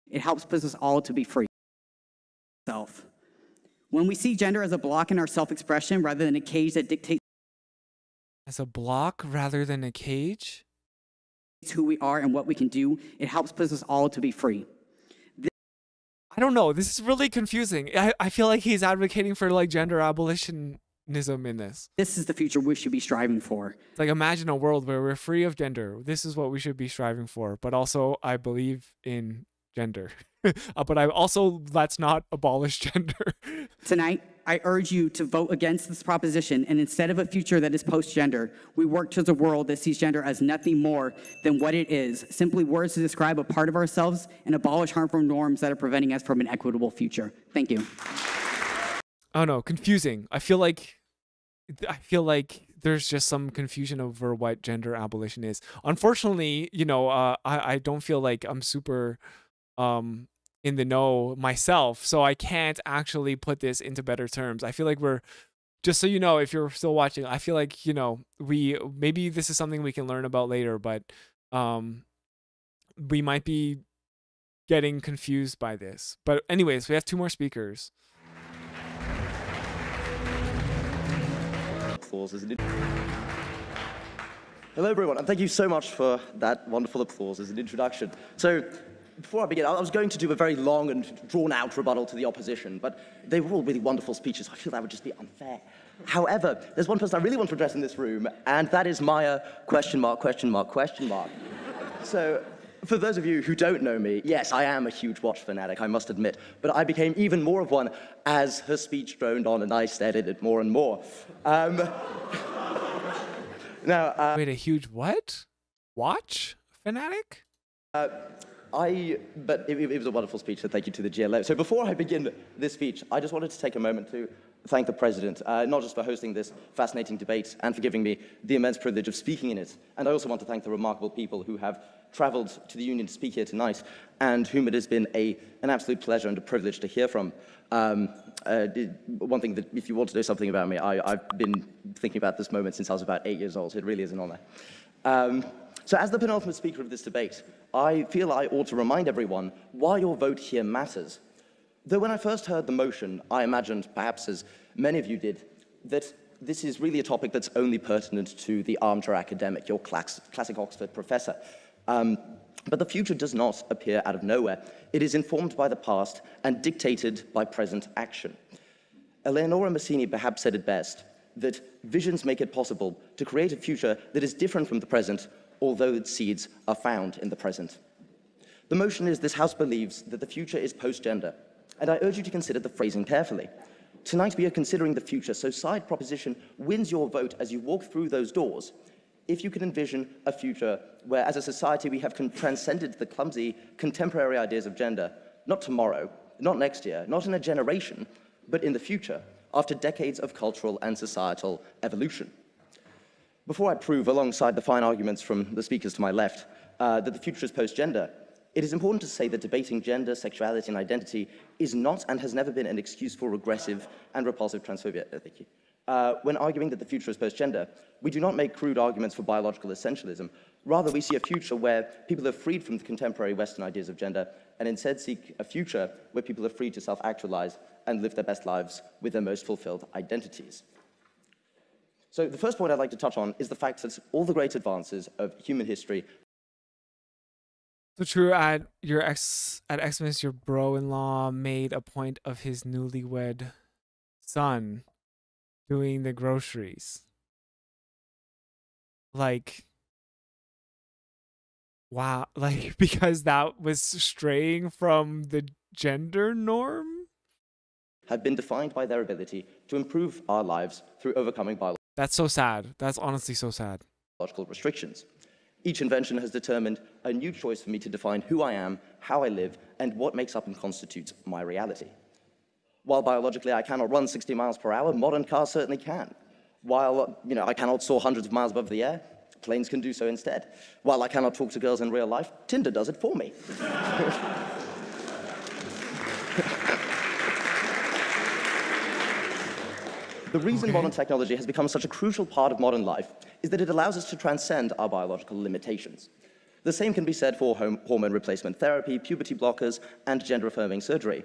It helps push us all to be free. When we see gender as a block in our self-expression rather than a cage that dictates As a block rather than a cage? who we are and what we can do, it helps push us all to be free. I don't know. This is really confusing. I feel like he's advocating for like gender abolitionism in this. This is the future we should be striving for. It's like, imagine a world where we're free of gender. This is what we should be striving for. But also, I believe in gender. But I also, let's not abolish gender. Tonight, I urge you to vote against this proposition, and instead of a future that is post-gender, we work towards a world that sees gender as nothing more than what it is, simply words to describe a part of ourselves, and abolish harmful norms that are preventing us from an equitable future. Thank you. Oh no, confusing. I feel like there's just some confusion over what gender abolition is. Unfortunately, you know, I don't feel like I'm super in the know myself, so I can't actually put this into better terms. I feel like we're, just so you know, if you're still watching, I feel like, you know, maybe this is something we can learn about later, but we might be getting confused by this. But anyways, we have 2 more speakers. Applause, isn't it? Hello, everyone, and thank you so much for that wonderful applause as an introduction. So, before I begin, I was going to do a very long and drawn-out rebuttal to the opposition, but they were all really wonderful speeches. I feel that would just be unfair. However, there's one person I really want to address in this room, and that is Maya, question mark, question mark, question mark. So, for those of you who don't know me, yes, I am a huge watch fanatic, I must admit, but I became even more of one as her speech droned on and I studied it more and more. Now, Wait, a huge what? Watch fanatic? But it was a wonderful speech, so thank you to the GLO. So before I begin this speech, I just wanted to take a moment to thank the President, not just for hosting this fascinating debate and for giving me the immense privilege of speaking in it, and I also want to thank the remarkable people who have traveled to the Union to speak here tonight, and whom it has been an absolute pleasure and a privilege to hear from. One thing that, if you want to know something about me, I've been thinking about this moment since I was about 8 years old, so it really is an honor. So as the penultimate speaker of this debate, I feel I ought to remind everyone why your vote here matters. Though when I first heard the motion, I imagined, perhaps as many of you did, that this is really a topic that's only pertinent to the armchair academic, your classic Oxford professor. But the future does not appear out of nowhere. It is informed by the past and dictated by present action. Eleonora Massini perhaps said it best, that visions make it possible to create a future that is different from the present, although its seeds are found in the present. The motion is this House believes that the future is post-gender, and I urge you to consider the phrasing carefully. Tonight we are considering the future, so side proposition wins your vote as you walk through those doors. If you can envision a future where, as a society, we have transcended the clumsy contemporary ideas of gender, not tomorrow, not next year, not in a generation, but in the future, after decades of cultural and societal evolution. Before I prove, alongside the fine arguments from the speakers to my left, that the future is post-gender, it is important to say that debating gender, sexuality, and identity is not and has never been an excuse for regressive and repulsive transphobia. Thank you. When arguing that the future is post-gender, we do not make crude arguments for biological essentialism. Rather, we see a future where people are freed from the contemporary Western ideas of gender and instead seek a future where people are free to self-actualize and live their best lives with their most fulfilled identities. So the first point I'd like to touch on is the fact that all the great advances of human history. So true, at Xmas, your bro-in-law made a point of his newlywed son doing the groceries. Like, wow, like, because that was straying from the gender norm? Have been defined by their ability to improve our lives through overcoming That's so sad. That's honestly so sad. biological restrictions. Each invention has determined a new choice for me to define who I am, how I live, and what makes up and constitutes my reality. While biologically I cannot run 60 miles per hour, modern cars certainly can. While I cannot soar hundreds of miles above the air, planes can do so instead. While I cannot talk to girls in real life, Tinder does it for me. The reason modern technology has become such a crucial part of modern life is that it allows us to transcend our biological limitations. The same can be said for hormone replacement therapy, puberty blockers, and gender-affirming surgery.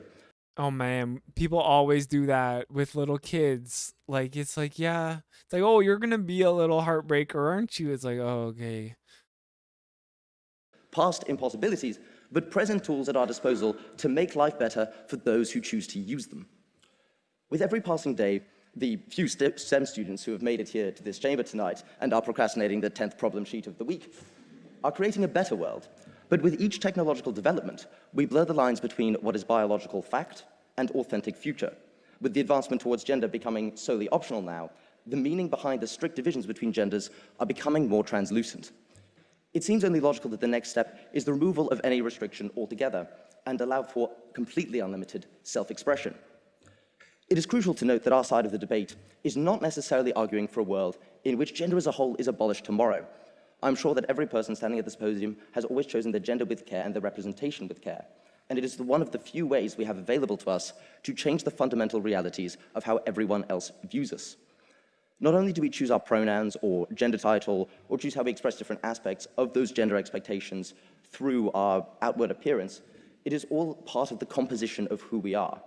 Oh man, people always do that with little kids. Like, it's like, yeah, it's like, oh, you're gonna be a little heartbreaker, aren't you? It's like, oh, okay. Past impossibilities, but present tools at our disposal to make life better for those who choose to use them. With every passing day, the few STEM students who have made it here to this chamber tonight and are procrastinating the 10th problem sheet of the week are creating a better world. But with each technological development, we blur the lines between what is biological fact and authentic future. With the advancement towards gender becoming solely optional now, the meaning behind the strict divisions between genders are becoming more translucent. It seems only logical that the next step is the removal of any restriction altogether and allow for completely unlimited self-expression. It is crucial to note that our side of the debate is not necessarily arguing for a world in which gender as a whole is abolished tomorrow. I'm sure that every person standing at this podium has always chosen their gender with care and their representation with care. And it is one of the few ways we have available to us to change the fundamental realities of how everyone else views us. Not only do we choose our pronouns or gender title or choose how we express different aspects of those gender expectations through our outward appearance, it is all part of the composition of who we are.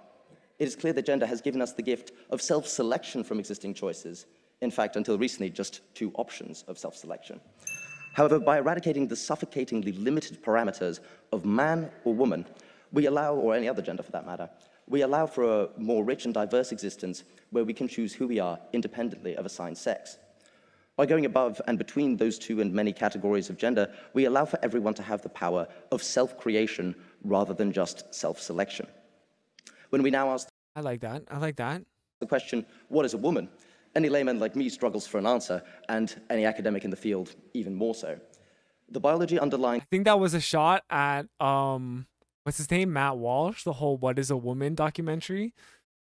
It is clear that gender has given us the gift of self-selection from existing choices. In fact, until recently, just 2 options of self-selection. However, by eradicating the suffocatingly limited parameters of man or woman, we allow, or any other gender for that matter, we allow for a more rich and diverse existence where we can choose who we are independently of assigned sex. By going above and between those 2 and many categories of gender, we allow for everyone to have the power of self-creation rather than just self-selection. When we now ask I like that. I like that. the question, what is a woman? Any layman like me struggles for an answer, and any academic in the field even more so. The biology underlying I think that was a shot at what's his name? Matt Walsh, the whole What is a Woman documentary.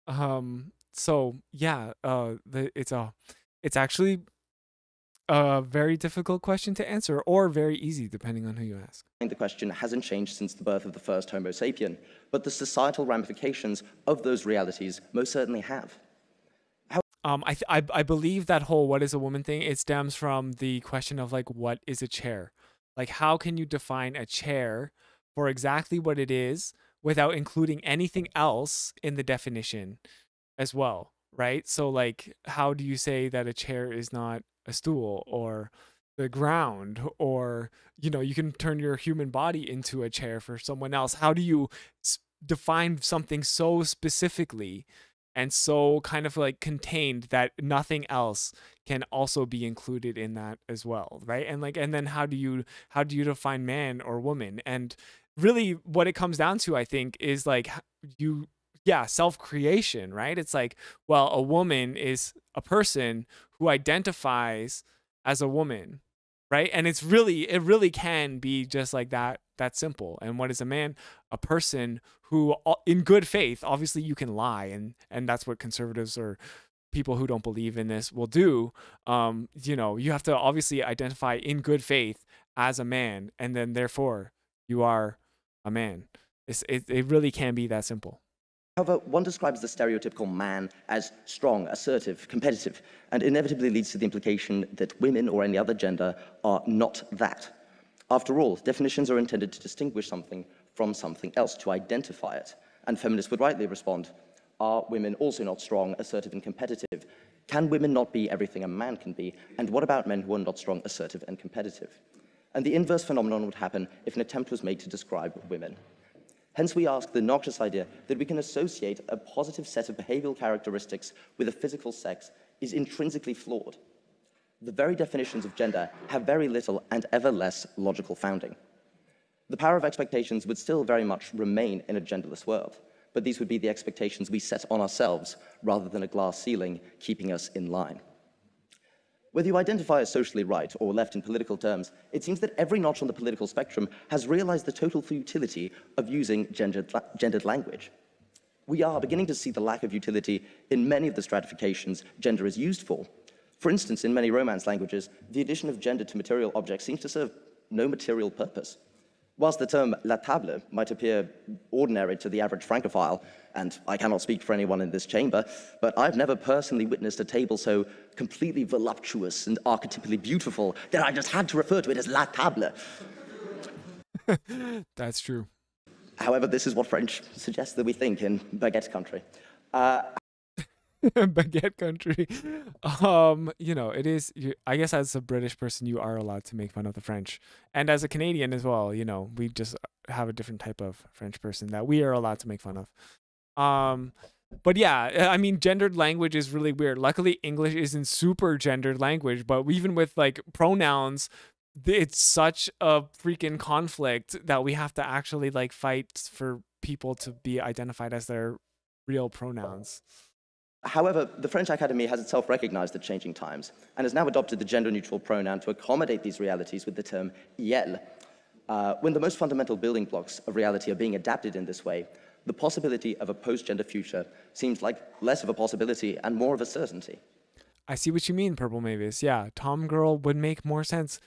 So yeah, it's actually a very difficult question to answer, or very easy, depending on who you ask. the question hasn't changed since the birth of the first Homo sapien, but the societal ramifications of those realities most certainly have. I believe that whole what is a woman thing, it stems from the question of like, what is a chair? Like, how can you define a chair for exactly what it is without including anything else in the definition as well, right? So like, how do you say that a chair is not a stool or the ground, or, you can turn your human body into a chair for someone else? How do you define something so specifically and so kind of like contained that nothing else can also be included in that as well, right? And then how do you define man or woman? And really what it comes down to, I think, is like self-creation, right? It's like, well, a woman is a person who identifies as a woman, right? And it really can be just like that simple. And what is a man? A person who, in good faith, obviously you can lie, and that's what conservatives or people who don't believe in this will do. You have to obviously identify in good faith as a man, and then therefore you are a man. It really can be that simple. However, one describes the stereotypical man as strong, assertive, competitive, and inevitably leads to the implication that women or any other gender are not that. After all, definitions are intended to distinguish something from something else, to identify it. And feminists would rightly respond, are women also not strong, assertive, and competitive? Can women not be everything a man can be? And what about men who are not strong, assertive, and competitive? And the inverse phenomenon would happen if an attempt was made to describe women. Hence, we ask the noxious idea that we can associate a positive set of behavioral characteristics with a physical sex is intrinsically flawed. The very definitions of gender have very little and ever less logical founding. The power of expectations would still very much remain in a genderless world, but these would be the expectations we set on ourselves rather than a glass ceiling keeping us in line. Whether you identify as socially right or left in political terms, it seems that every notch on the political spectrum has realized the total futility of using gendered language. We are beginning to see the lack of utility in many of the stratifications gender is used for. For instance, in many Romance languages, the addition of gender to material objects seems to serve no material purpose. Whilst the term la table might appear ordinary to the average Francophile, and I cannot speak for anyone in this chamber, but I've never personally witnessed a table so completely voluptuous and archetypally beautiful that I just had to refer to it as la table. That's true. However, this is what French suggests that we think in baguette country. Baguette country. It is, I guess as a British person, you are allowed to make fun of the French. And as a Canadian as well, we just have a different type of French person that we are allowed to make fun of. But yeah, I mean, gendered language is really weird. Luckily, English isn't super gendered language, but even with like pronouns, it's such a freaking conflict that we have to actually like fight for people to be identified as their real pronouns. However, the French Academy has itself recognized the changing times and has now adopted the gender-neutral pronoun to accommodate these realities with the term iel. When the most fundamental building blocks of reality are being adapted in this way, the possibility of a post-gender future seems like less of a possibility and more of a certainty. I see what you mean, Purple Mavis. Yeah, Tom Girl would make more sense.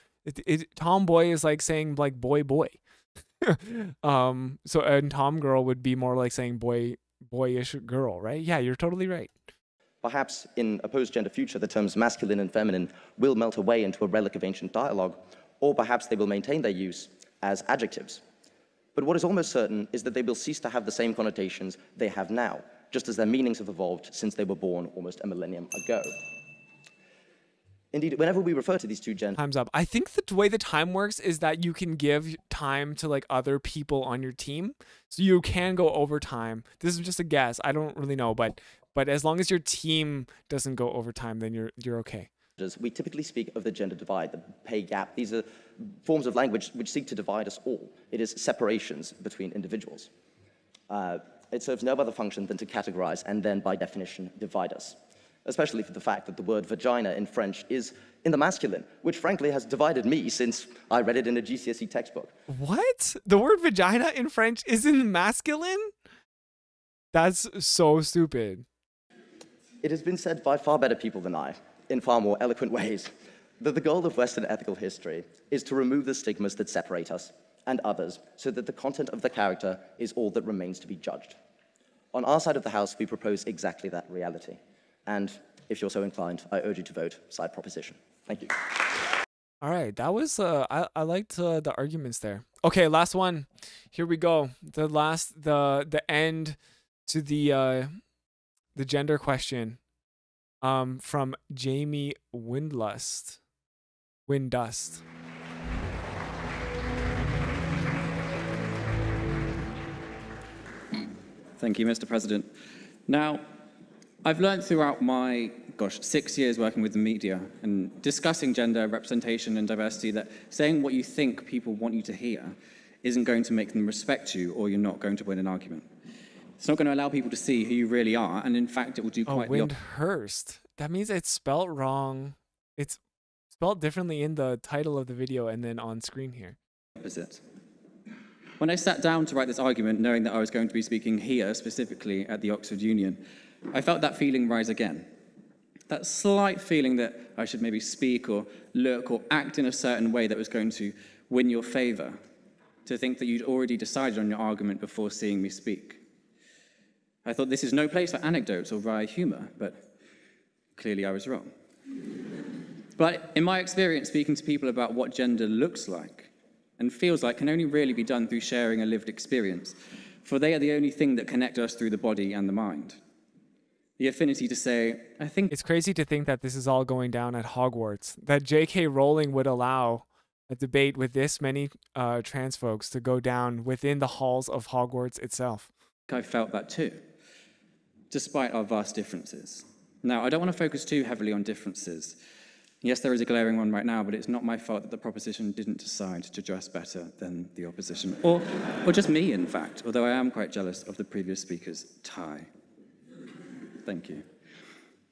Tomboy is like saying like boy. And Tom Girl would be more like saying boyish girl, right? Yeah, you're totally right. Perhaps in a post-gender future, the terms masculine and feminine will melt away into a relic of ancient dialogue, or perhaps they will maintain their use as adjectives. But what is almost certain is that they will cease to have the same connotations they have now, just as their meanings have evolved since they were born almost a millennium ago. Indeed, whenever we refer to these two genders... Time's up. I think the way the time works is that you can give time to like other people on your team. So you can go over time. This is just a guess. I don't really know, but as long as your team doesn't go over time, then you're okay. We typically speak of the gender divide, the pay gap. These are forms of language which seek to divide us all. It is separations between individuals. It serves no other function than to categorize and then, by definition, divide us. Especially for the fact that the word vagina in French is in the masculine, which frankly has divided me since I read it in a GCSE textbook. What? The word vagina in French is in masculine? That's so stupid. It has been said by far better people than I, in far more eloquent ways, that the goal of Western ethical history is to remove the stigmas that separate us and others so that the content of the character is all that remains to be judged. On our side of the house, we propose exactly that reality. And if you're so inclined, I urge you to vote side proposition. Thank you. All right, that was I liked the arguments there. Okay, last one. Here we go. The end to the gender question. From Jamie Windust. Thank you, Mr. President. Now, I've learned throughout my, 6 years working with the media and discussing gender representation and diversity that saying what you think people want you to hear isn't going to make them respect you, or you're not going to win an argument. It's not going to allow people to see who you really are, and in fact, it will do quite the opposite. Windhurst. That means it's spelled wrong. It's spelled differently in the title of the video and then on screen here. Opposite. When I sat down to write this argument, knowing that I was going to be speaking here, specifically at the Oxford Union, I felt that feeling rise again. That slight feeling that I should maybe speak or look or act in a certain way that was going to win your favor, to think that you'd already decided on your argument before seeing me speak. I thought this is no place for anecdotes or wry humor, but clearly I was wrong. But in my experience, speaking to people about what gender looks like and feels like can only really be done through sharing a lived experience, for they are the only thing that connect us through the body and the mind. The affinity to say, I think... It's crazy to think that this is all going down at Hogwarts, that J.K. Rowling would allow a debate with this many trans folks to go down within the halls of Hogwarts itself. I felt that too, despite our vast differences. Now, I don't want to focus too heavily on differences. Yes, there is a glaring one right now, but it's not my fault that the proposition didn't decide to dress better than the opposition, or just me, in fact, although I am quite jealous of the previous speaker's tie. Thank you.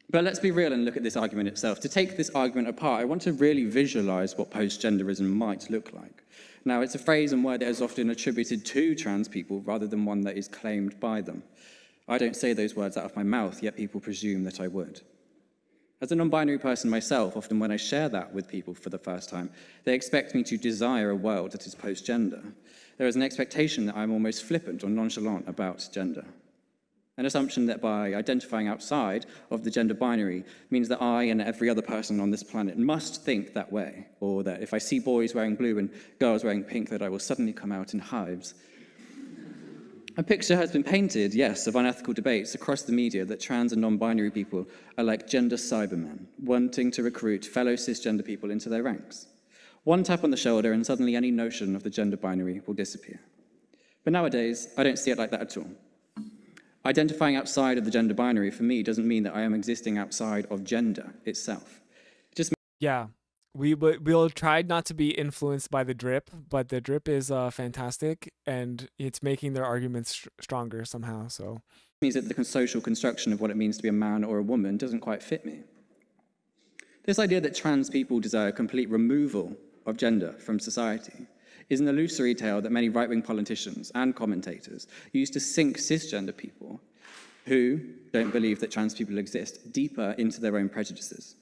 But let's be real and look at this argument itself. To take this argument apart, I want to really visualize what post-genderism might look like. Now, it's a phrase and word that is often attributed to trans people rather than one that is claimed by them. I don't say those words out of my mouth, yet people presume that I would. As a non-binary person myself, often when I share that with people for the first time, they expect me to desire a world that is post-gender. There is an expectation that I'm almost flippant or nonchalant about gender. An assumption that by identifying outside of the gender binary means that I and every other person on this planet must think that way, or that if I see boys wearing blue and girls wearing pink, that I will suddenly come out in hives. A picture has been painted, yes, of unethical debates across the media that trans and non-binary people are like gender cybermen, wanting to recruit fellow cisgender people into their ranks. One tap on the shoulder and suddenly any notion of the gender binary will disappear. But nowadays, I don't see it like that at all. Identifying outside of the gender binary for me doesn't mean that I am existing outside of gender itself. It just Yeah, we'll try not to be influenced by the drip, but the drip is fantastic and it's making their arguments stronger somehow. So means that the social construction of what it means to be a man or a woman doesn't quite fit me. This idea that trans people desire complete removal of gender from society is an illusory tale that many right-wing politicians and commentators use to sink cisgender people who don't believe that trans people exist deeper into their own prejudices.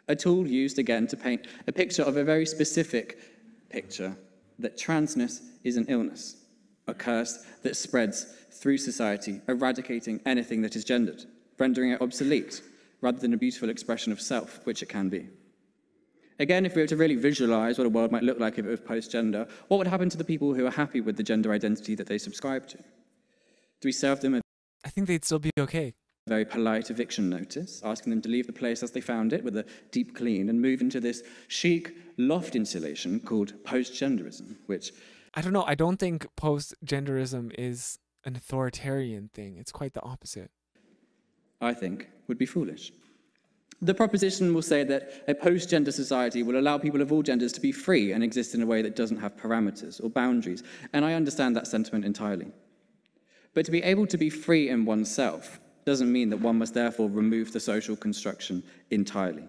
A tool used again to paint a picture of a very specific picture that transness is an illness, a curse that spreads through society, eradicating anything that is gendered, rendering it obsolete rather than a beautiful expression of self, which it can be. Again, if we were to really visualize what a world might look like if it was post-gender, what would happen to the people who are happy with the gender identity that they subscribe to? Do we serve them a I think they'd still be okay. very polite eviction notice, asking them to leave the place as they found it with a deep clean and move into this chic loft installation called post-genderism, which... I don't know. I don't think post-genderism is an authoritarian thing. It's quite the opposite. I think would be foolish. The proposition will say that a post-gender society will allow people of all genders to be free and exist in a way that doesn't have parameters or boundaries, and I understand that sentiment entirely. But to be able to be free in oneself doesn't mean that one must therefore remove the social construction entirely.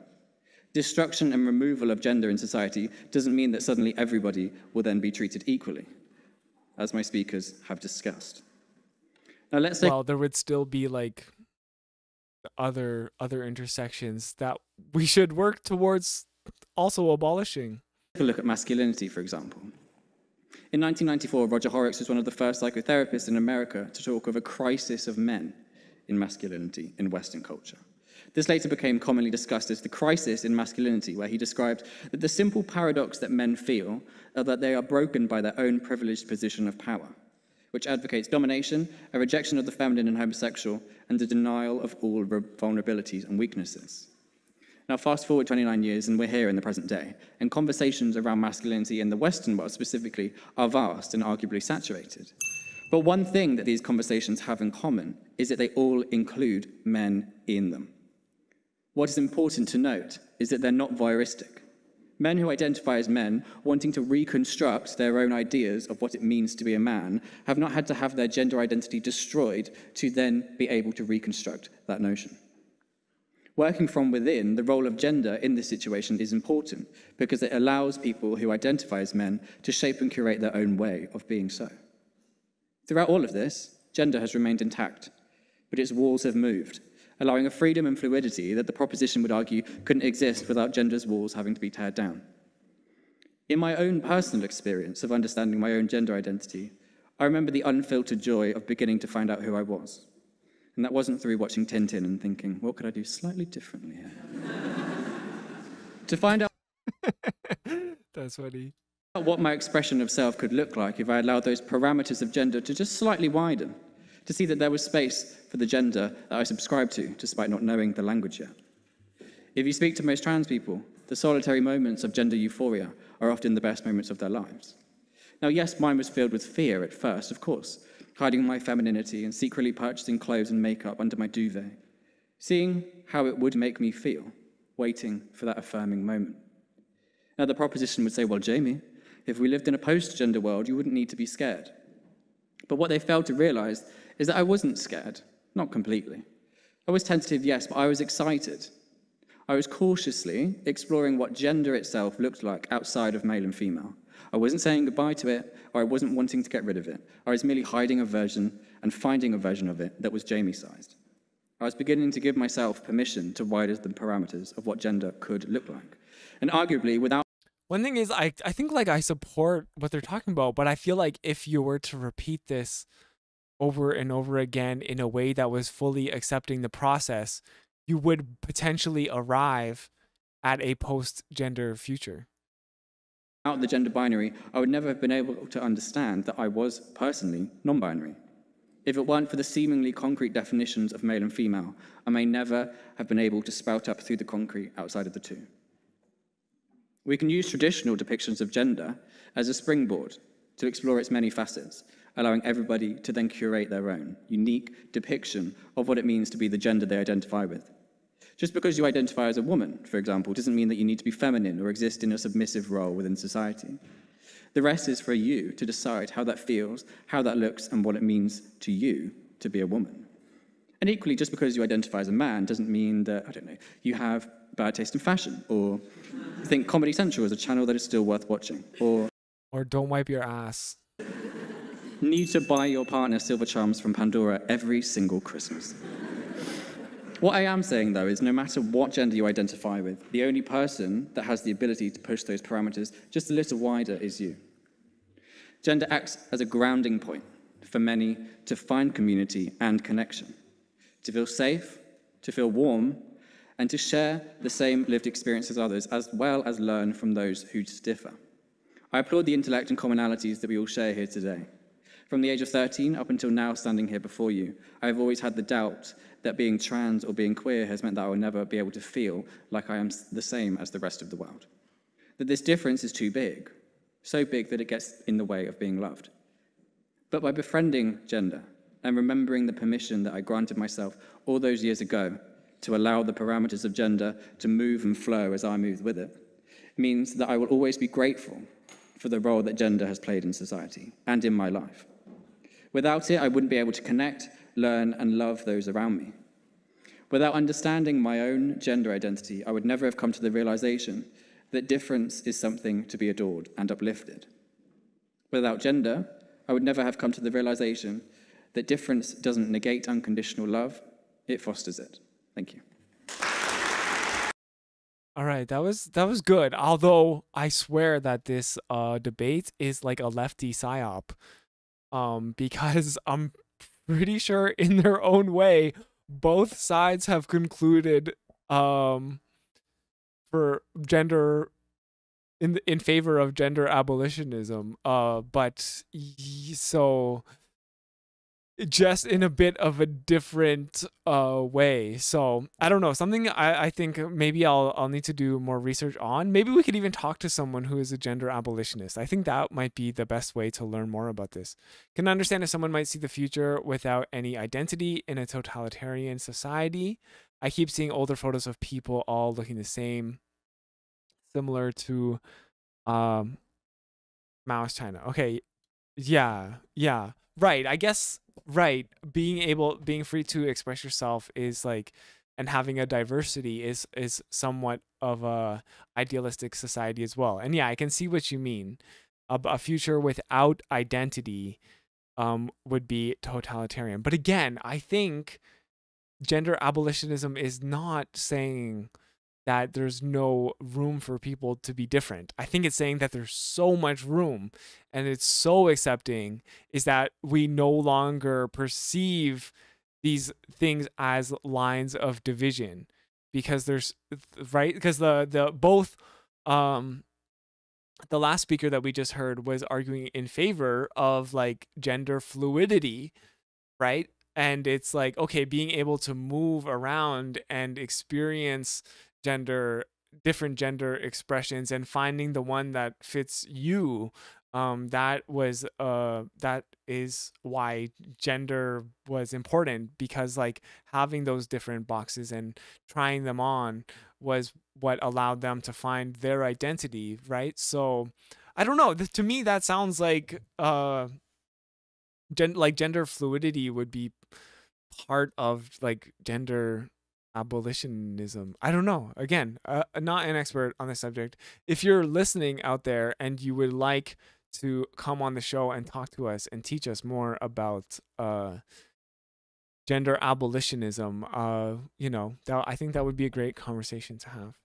Destruction and removal of gender in society doesn't mean that suddenly everybody will then be treated equally, as my speakers have discussed. Now let's say... Well, there would still be like other intersections that we should work towards also abolishing. Take a look at masculinity, for example. In 1994, Roger Horrocks was one of the first psychotherapists in America to talk of a crisis of men in masculinity in Western culture. This later became commonly discussed as the crisis in masculinity, where he described that the simple paradox that men feel are that they are broken by their own privileged position of power, which advocates domination, a rejection of the feminine and homosexual, and the denial of all vulnerabilities and weaknesses. Now, fast forward 29 years, and we're here in the present day, and conversations around masculinity in the Western world specifically are vast and arguably saturated. But one thing that these conversations have in common is that they all include men in them. What is important to note is that they're not voyeuristic. Men who identify as men, wanting to reconstruct their own ideas of what it means to be a man, have not had to have their gender identity destroyed to then be able to reconstruct that notion. Working from within, the role of gender in this situation is important because it allows people who identify as men to shape and curate their own way of being so. Throughout all of this, gender has remained intact, but its walls have moved, allowing a freedom and fluidity that the proposition would argue couldn't exist without gender's walls having to be teared down. In my own personal experience of understanding my own gender identity, I remember the unfiltered joy of beginning to find out who I was. And that wasn't through watching Tintin and thinking, what could I do slightly differently here? To find out That's funny. what my expression of self could look like if I allowed those parameters of gender to just slightly widen, to see that there was space for the gender that I subscribe to, despite not knowing the language yet. If you speak to most trans people, the solitary moments of gender euphoria are often the best moments of their lives. Now, yes, mine was filled with fear at first, of course, hiding my femininity and secretly purchasing clothes and makeup under my duvet, seeing how it would make me feel, waiting for that affirming moment. Now, the proposition would say, well, Jamie, if we lived in a post-gender world, you wouldn't need to be scared. But what they failed to realize is that I wasn't scared, not completely. I was tentative, yes, but I was excited. I was cautiously exploring what gender itself looked like outside of male and female. I wasn't saying goodbye to it, or I wasn't wanting to get rid of it. I was merely hiding a version and finding a version of it that was Jamie-sized. I was beginning to give myself permission to widen the parameters of what gender could look like. And arguably, without One thing is, I think like I support what they're talking about, but I feel like if you were to repeat this over and over again in a way that was fully accepting the process, you would potentially arrive at a post-gender future. without the gender binary, I would never have been able to understand that I was personally non-binary. If it weren't for the seemingly concrete definitions of male and female, I may never have been able to spout up through the concrete outside of the two. We can use traditional depictions of gender as a springboard to explore its many facets, allowing everybody to then curate their own unique depiction of what it means to be the gender they identify with. Just because you identify as a woman, for example, doesn't mean that you need to be feminine or exist in a submissive role within society. The rest is for you to decide how that feels, how that looks, and what it means to you to be a woman. And equally, just because you identify as a man doesn't mean that, I don't know, you have bad taste in fashion, or think Comedy Central is a channel that is still worth watching, or don't wipe your ass. need to buy your partner silver charms from Pandora every single Christmas. What I am saying, though, is no matter what gender you identify with, the only person that has the ability to push those parameters just a little wider is you. Gender acts as a grounding point for many to find community and connection, to feel safe, to feel warm, and to share the same lived experience as others, as well as learn from those who differ. I applaud the intellect and commonalities that we all share here today. From the age of 13 up until now standing here before you, I have always had the doubt that being trans or being queer has meant that I will never be able to feel like I am the same as the rest of the world. That this difference is too big, so big that it gets in the way of being loved. But by befriending gender and remembering the permission that I granted myself all those years ago to allow the parameters of gender to move and flow as I moved with it, means that I will always be grateful for the role that gender has played in society and in my life. Without it, I wouldn't be able to connect, learn, and love those around me. Without understanding my own gender identity, I would never have come to the realization that difference is something to be adored and uplifted. Without gender, I would never have come to the realization that difference doesn't negate unconditional love, it fosters it. Thank you. All right, that was good. Although I swear that this debate is like a lefty psyop, because I'm pretty sure in their own way, both sides have concluded for gender in favor of gender abolitionism. So just in a bit of a different way. So I don't know, something I think maybe I'll need to do more research on. Maybe we could even talk to someone who is a gender abolitionist. I think that might be the best way to learn more about this. Can understand if someone might see the future without any identity in a totalitarian society. I keep seeing older photos of people all looking the same, similar to Mao's China. Okay, yeah, right. I guess right. Being free to express yourself is like and having a diversity is somewhat of a idealistic society as well. And yeah, I can see what you mean. A future without identity would be totalitarian. But again, I think gender abolitionism is not saying that there's no room for people to be different. I think it's saying that there's so much room and it's so accepting, is that we no longer perceive these things as lines of division, because there's because the both the last speaker that we just heard was arguing in favor of like gender fluidity, right? And it's like, okay, being able to move around and experience different gender expressions and finding the one that fits you, that is why gender was important, because like having those different boxes and trying them on was what allowed them to find their identity, right? So I don't know, to me that sounds like gender fluidity would be part of like gender abolitionism. I don't know. Again, not an expert on this subject. If you're listening out there and you would like to come on the show and talk to us and teach us more about gender abolitionism, I think that would be a great conversation to have.